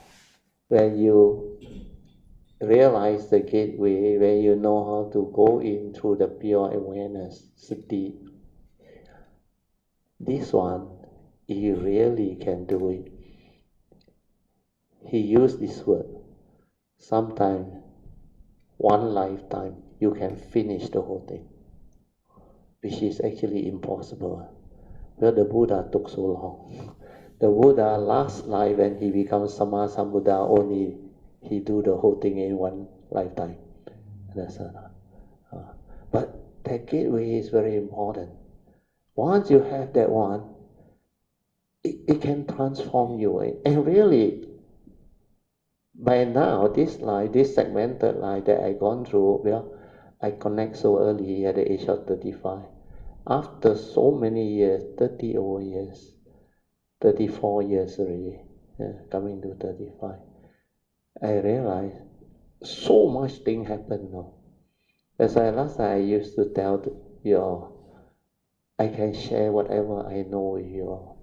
when you realize the gateway, when you know how to go in through the pure awareness, sati, this one, you really can do it. He used this word, sometime, one lifetime, you can finish the whole thing, which is actually impossible. Well, the Buddha took so long. The Buddha last life when he becomes Sama Sambuddha, only he do the whole thing in one lifetime. That's but that gateway is very important. Once you have that one, it can transform you. And really, by now, this life, this segmented life that I gone through, well, I connect so early at the age of 35. After so many years, 30 over years, 34 years already, coming to 35, I realized so much thing happened now. That's why last time I used to tell you all, I can share whatever I know with you all.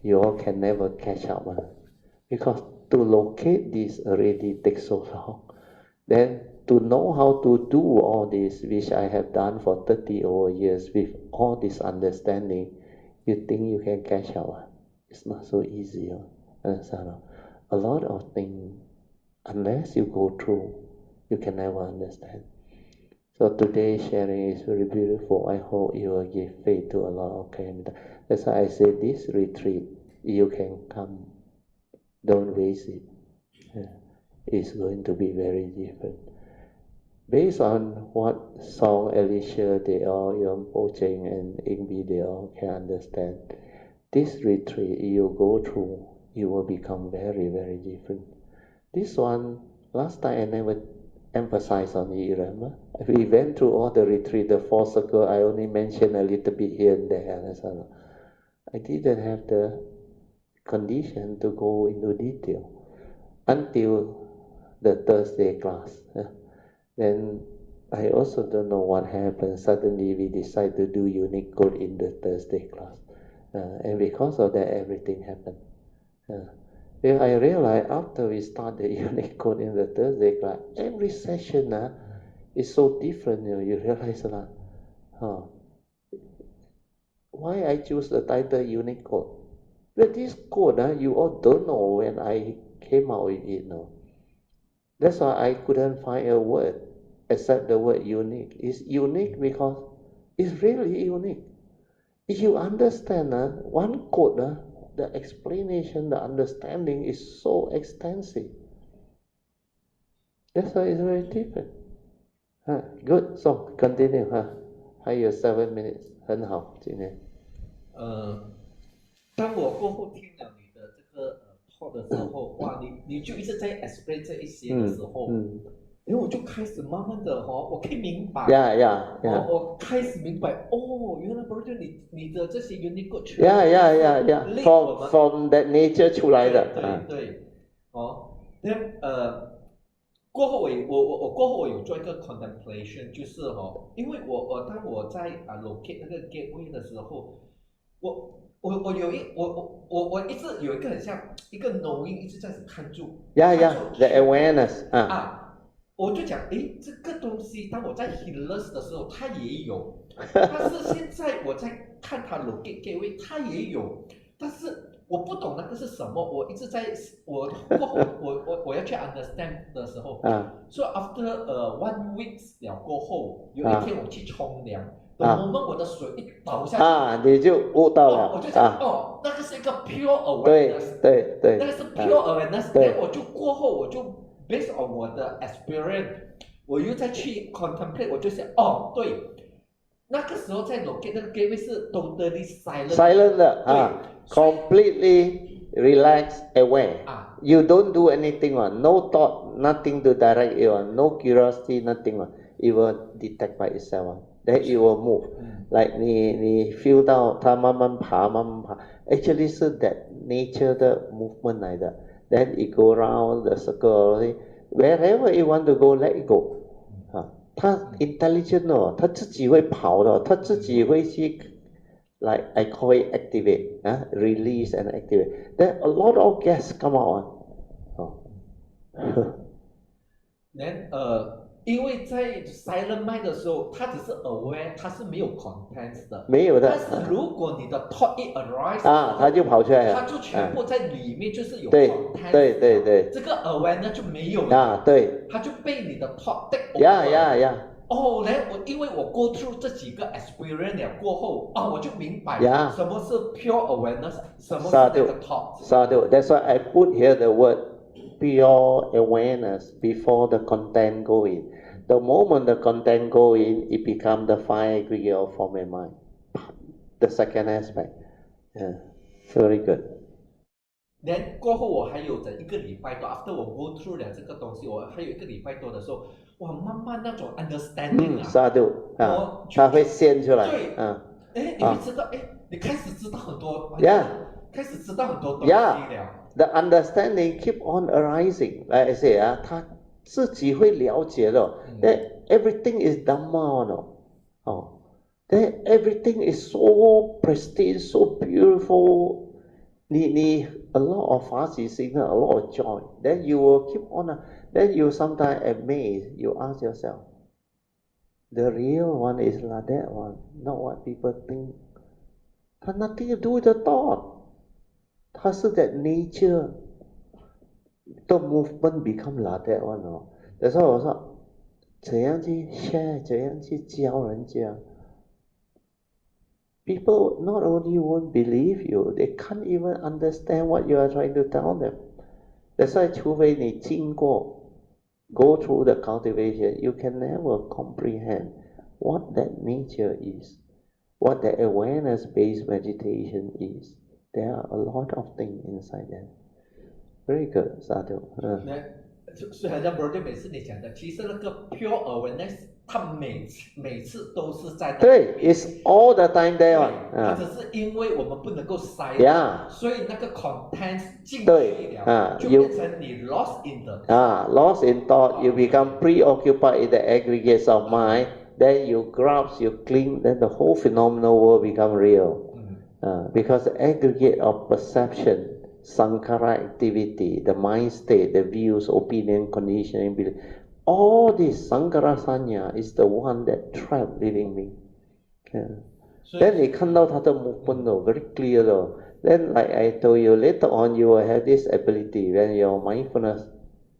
You all can never catch up. Because to locate this already takes so long. Then to know how to do all this, which I have done for 30 over years with all this understanding, you think you can catch up. It's not so easy. A lot of things, unless you go through, you can never understand. So today's sharing is very beautiful. I hope you will give faith to a lot of Kayamitta. That's why I say this retreat, you can come. Don't waste it. It's going to be very different. Based on what Song Alicia, they all, Yom Pocheng and Ingbi, they all can understand, this retreat you go through, you will become very, very different. This one, last time I never emphasized on it, remember? We went through all the retreat, the 4 circle, I only mentioned a little bit here and there. I didn't have the condition to go into detail until the Thursday class. Then I also don't know what happened. Suddenly we decided to do unique code in the Thursday class. And because of that, everything happened. Well, I realized after we started unique code in the Thursday class, every session is so different. You realize that. Why I choose the title unique code? But this code, you all don't know when I came out with it. No. That's why I couldn't find a word except the word unique. It's unique because it's really unique. If you understand one code, the explanation, the understanding is so extensive. That's why it's very different. Good. So continue. 还有7 minutes， 很好，今天。当我过后听了你的这个talk 的时候，哇，你就一直在 explain 这一些的时候，然后我就开始慢慢的我可以明白，我开始明白，原来不是你的这些 unique 全部 from that nature 出来的，对。then 过后我过后我有做一个 contemplation，就是因为当我在locate 那个 gateway 的时候，我一直有一个很像一个 knowing 一直这样子看住。the awareness 我就讲，诶，这个东西当我在 healers 的时候，它也有，但是现在我在看它 locate gateway，它也有，但是我不懂那个是什么，我一直在过后我要去 understand 的时候，so after 1 week 了过后，有一天我去冲凉，the moment 我的水一倒下去，你就悟到了，我就讲那个是一个 pure awareness， 对，那个是 pure awareness， 然后我就过后我就 based on 我的 experience， 我又再去 contemplate， 我就想对。那个时候在 locate 那个 gateway 是 totally silent 的completely relaxed aware you don't do anything no thought nothing to direct you no curiosity nothing it will detect by itself then it will move like 你 feel 到它慢慢爬 actually 是 that nature 的 movement 来的 then it go around the circle wherever you want to go let it go 他 intelligent 他自己会跑的，他自己会去 like I call it activate release and activate then a lot of gas come out then 因为在 silent mind 的时候，它只是 aware， 它是没有 contents 的，没有的。但是如果你的 thought it arise， 它就跑出来了，它就全部在里面就是有 contents， 对，这个 awareness 就没有了，对，它就被你的 thought take over。然后因为我 go through 这几个 experience 了过后，我就明白什么是 pure awareness， 什么是那个 thought。That's why I put here the word pure awareness before the content go in. The moment the content go in, it becomes the 5 aggregate of form and mind. The second aspect. Very good. Then 过后我还有1个礼拜多 ，after 我 go through 了这个东西，我还有1个礼拜多的时候，哇，慢慢那种 understanding 它会现出来。对，你会知道，你开始知道很多，开始知道很多东西了。The understanding keep on arising. Like I say 他自己会了解的。That everything is Dhamma Then everything is so pristine, so beautiful. 你 a lot of 法喜心 a lot of joy. Then you will keep on. Then you sometimes amazed. You ask yourself, the real one is like that one, not what people think. 它 nothing to do with the thought. 它是 that nature. The movement become like that one. That's why 我说怎样去 share， 怎样去教人家。People not only won't believe you, they can't even understand what you are trying to tell them. That's why 除非你经过 go through the cultivation, you can never comprehend what that nature is, what the awareness-based meditation is. There are a lot of things inside there. Very good, Sadhu. 所以好像 brother 每次你讲的，其实那个 pure awareness， 它每次都是在那里面。对 ，it's all the time there. 它只是因为我们不能够silent，所以那个 contents 进去了，就变成你 lost in the lost in thought. You become preoccupied in the aggregates of mind. Then you grasp, you cling. Then the whole phenomenal world become real. Because the aggregate of perception. Sankhara activity, the mind state, the views, opinion, conditioning, belief, all this Sankhara Sanya is the one that trapped living being. Then 你看到它的 movement very clear Then like I told you, later on you will have this ability when your mindfulness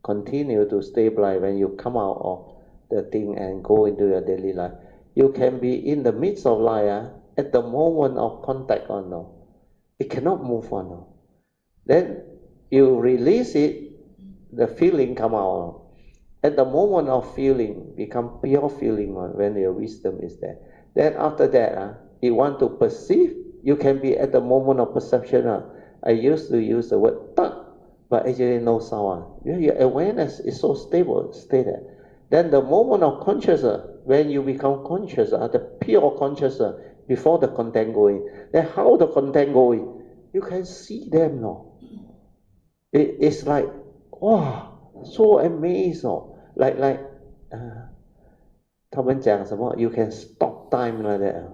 continue to stabilize, when you come out of the thing and go into your daily life. You can be in the midst of life at the moment of contact it cannot move on Then you release it, the feeling come out. At the moment of feeling, become pure feeling when your wisdom is there. Then after that, you want to perceive, you can be at the moment of perception. I used to use the word tak, but actually no sound. Your awareness is so stable, stay there. Then the moment of consciousness, when you become conscious, the pure consciousness, before the content going. Then how the content going? You can see them now. It's like wow, so amazed, like 他们讲什么 you can stop time like that,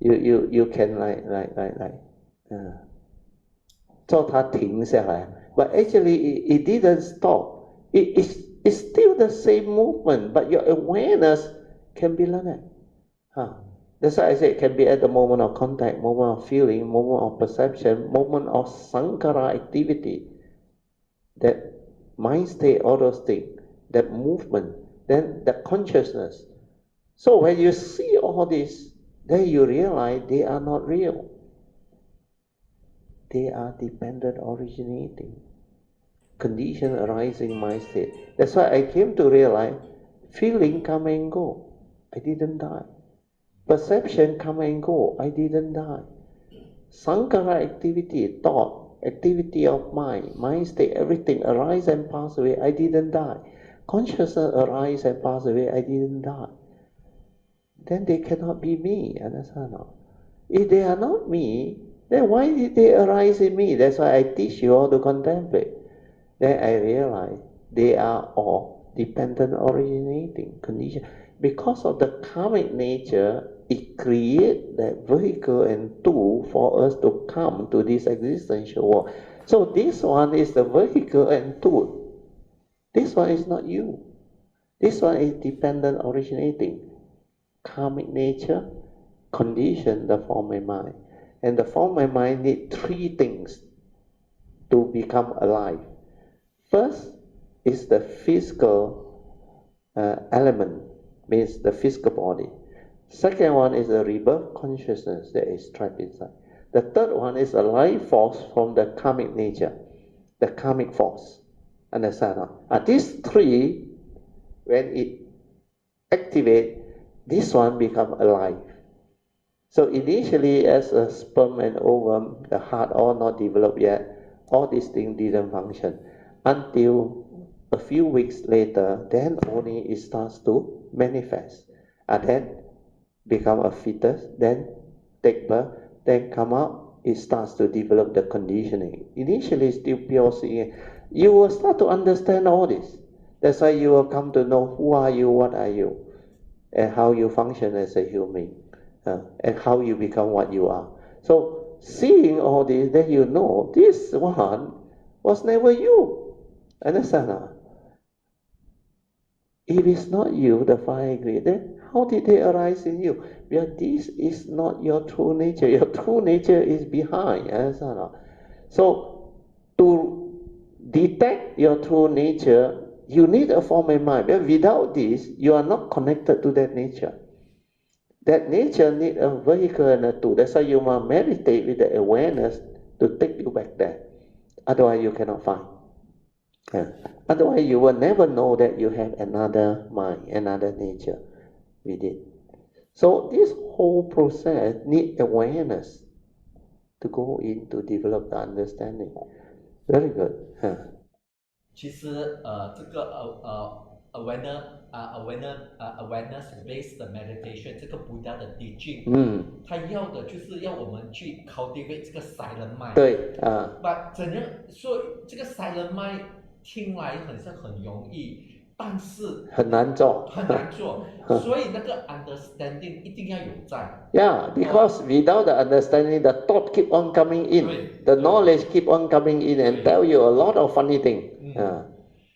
you can like 叫它停下来 but actually it didn't stop, it's still the same movement, but your awareness can be like that. That's why I say it can be at the moment of contact, moment of feeling, moment of perception, moment of sankhara activity, that mind state, all those things, that movement, then the consciousness. So when you see all this, then you realize they are not real. They are dependent originating. Condition arising mind state. That's why I came to realize, feeling come and go. I didn't die. Perception come and go. I didn't die. Sankhara activity, thought, activity of mind state, everything arise and pass away. I didn't die. Consciousness arise and pass away. I didn't die. Then they cannot be me. Understand? If they are not me, then why did they arise in me? That's why I teach you all to contemplate. Then I realize they are all dependent originating condition. Because of the karmic nature, it creates that vehicle and tool for us to come to this existential world. So this one is the vehicle and tool. This one is not you. This one is dependent originating. Karmic nature, condition, the form and mind. And the form and mind need three things to become alive. First is the physical element, means the physical body. Second one is the rebirth consciousness that is trapped inside. The third one is a life force from the karmic nature, the karmic force. Understand? These three, when it activates, this one become alive. So initially, as a sperm and ovum, the heart all not developed yet, all these things didn't function. Until a few weeks later, then only it starts to manifest. And then become a fetus, then take birth, then come out, it starts to develop the conditioning. Initially, still pure seeing. You will start to understand all this. That's why you will come to know who are you, what are you, and how you function as a human, and how you become what you are. So, seeing all this, then you know this one was never you. Understand? If it's not you, the fire agreed, then how did they arise in you? Because this is not your true nature. Your true nature is behind. Understand? So, to detect your true nature, you need a form and mind. But without this, you are not connected to that nature. That nature needs a vehicle and a tool. That's why you must meditate with the awareness to take you back there. Otherwise, you cannot find. Otherwise, you will never know that you have another mind, another nature with it. So this whole process needs awareness to go in to develop the understanding. Very good. 其实这个awareness based meditation 这个 Buddha 的 teaching，他要的就是要我们去 cultivate 这个 silent mind。对，but 怎样说这个 silent mind 听来很像很容易，但是很难做，所以那个 understanding 一定要有在。Yeah, because without the understanding, the thought keep on coming in, the knowledge keep on coming in and tell you a lot of funny thing.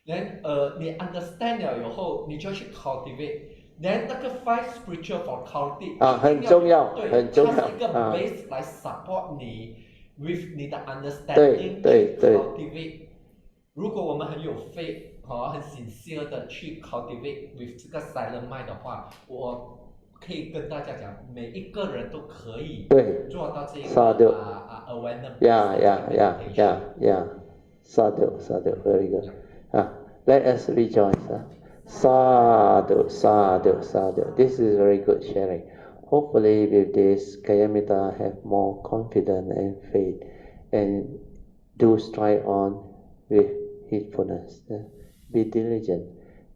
Then 你 understand 了以后，你就要去 cultivate。Then 那个 five spiritual faculty 很重要，对，很重要。它是一个 base 来 support 你 with 你的 understanding 对去 cultivate。如果我们很有 faith 很 sincere 的去 cultivate with 这个 silent mind 的话，我可以跟大家讲，每一个人都可以做到这个awareness。Yeah. Sadhu, very good. Let us rejoice. Sadhu. This is very good sharing. Hopefully with this, Kayamita have more confidence and faith and do strive on with heedfulness. Be diligent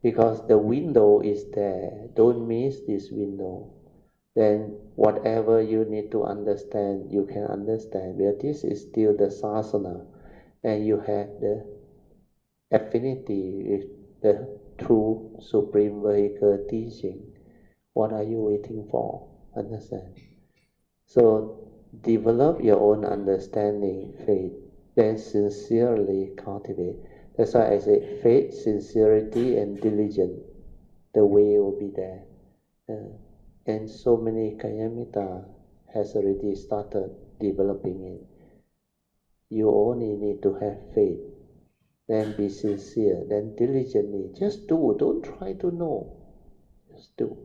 because the window is there. Don't miss this window. Then whatever you need to understand, you can understand. Because this is still the sasana. And you have the affinity with the true supreme vehicle teaching, what are you waiting for? Understand? So develop your own understanding, faith, then sincerely cultivate. That's why I say faith, sincerity, and diligence. The way will be there. And so many Kayamita has already started developing it. You only need to have faith, then be sincere, then diligently. Just do, don't try to know. Just do.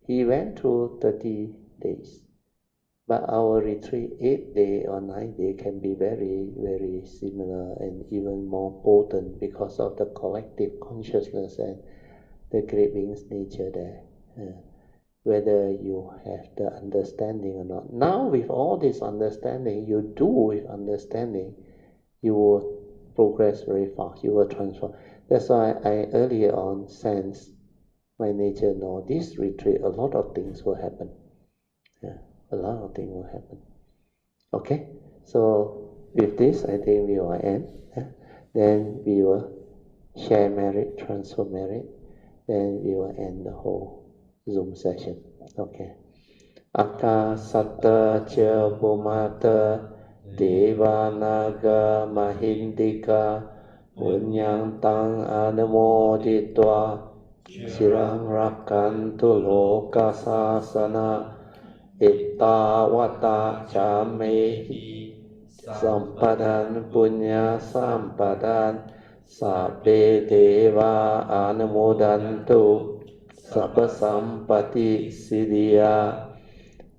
He went through 30 days. But our retreat, 8 days or 9 days, can be very, very similar and even more potent because of the collective consciousness and the great being's nature there. Whether you have the understanding or not. Now with all this understanding, you do with understanding, you will progress very fast, you will transform. That's why I earlier on sensed my nature know this retreat, a lot of things will happen. A lot of things will happen. Okay? So with this, I think we will end. Then we will share merit, transfer merit. Then we will end the whole Zoom session. Okay. Akasatta cha bhumata devanaga mahindika punyang tang anumoditva chirang rakantu loka sasana ittavata chamehi sampadan punya sampadan sabbe deva anumodantu sabba sampati siddhya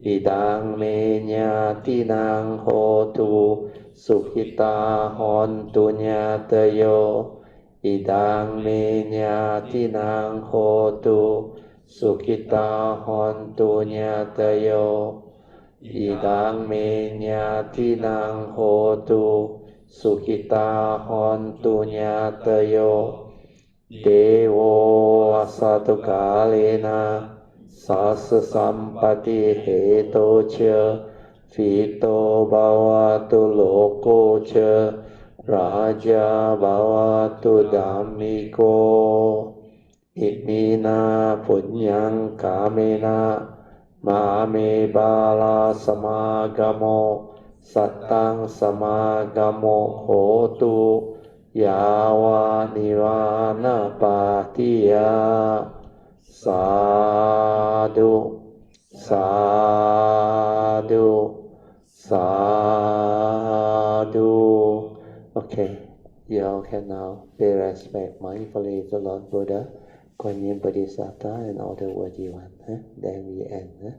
idang me nyatinang hotu sukhita hontu nyatayo idang me nyatinang hotu sukhita hontu nyatayo idang me nyatinang hotu sukhita hontu nyatayo Devo asatu kalena sasa sampati heto cha fito bhavatu loko cha raja bhavatu dhammiko imina punyang kamena mame bala samagamo satang samagamo hotu Yawa nivana patiya sadhu sadhu sadhu. Okay, you all can now pay respect mindfully to Lord Buddha, Guanyin Bodhisattva, and all the worthy ones. Then we end.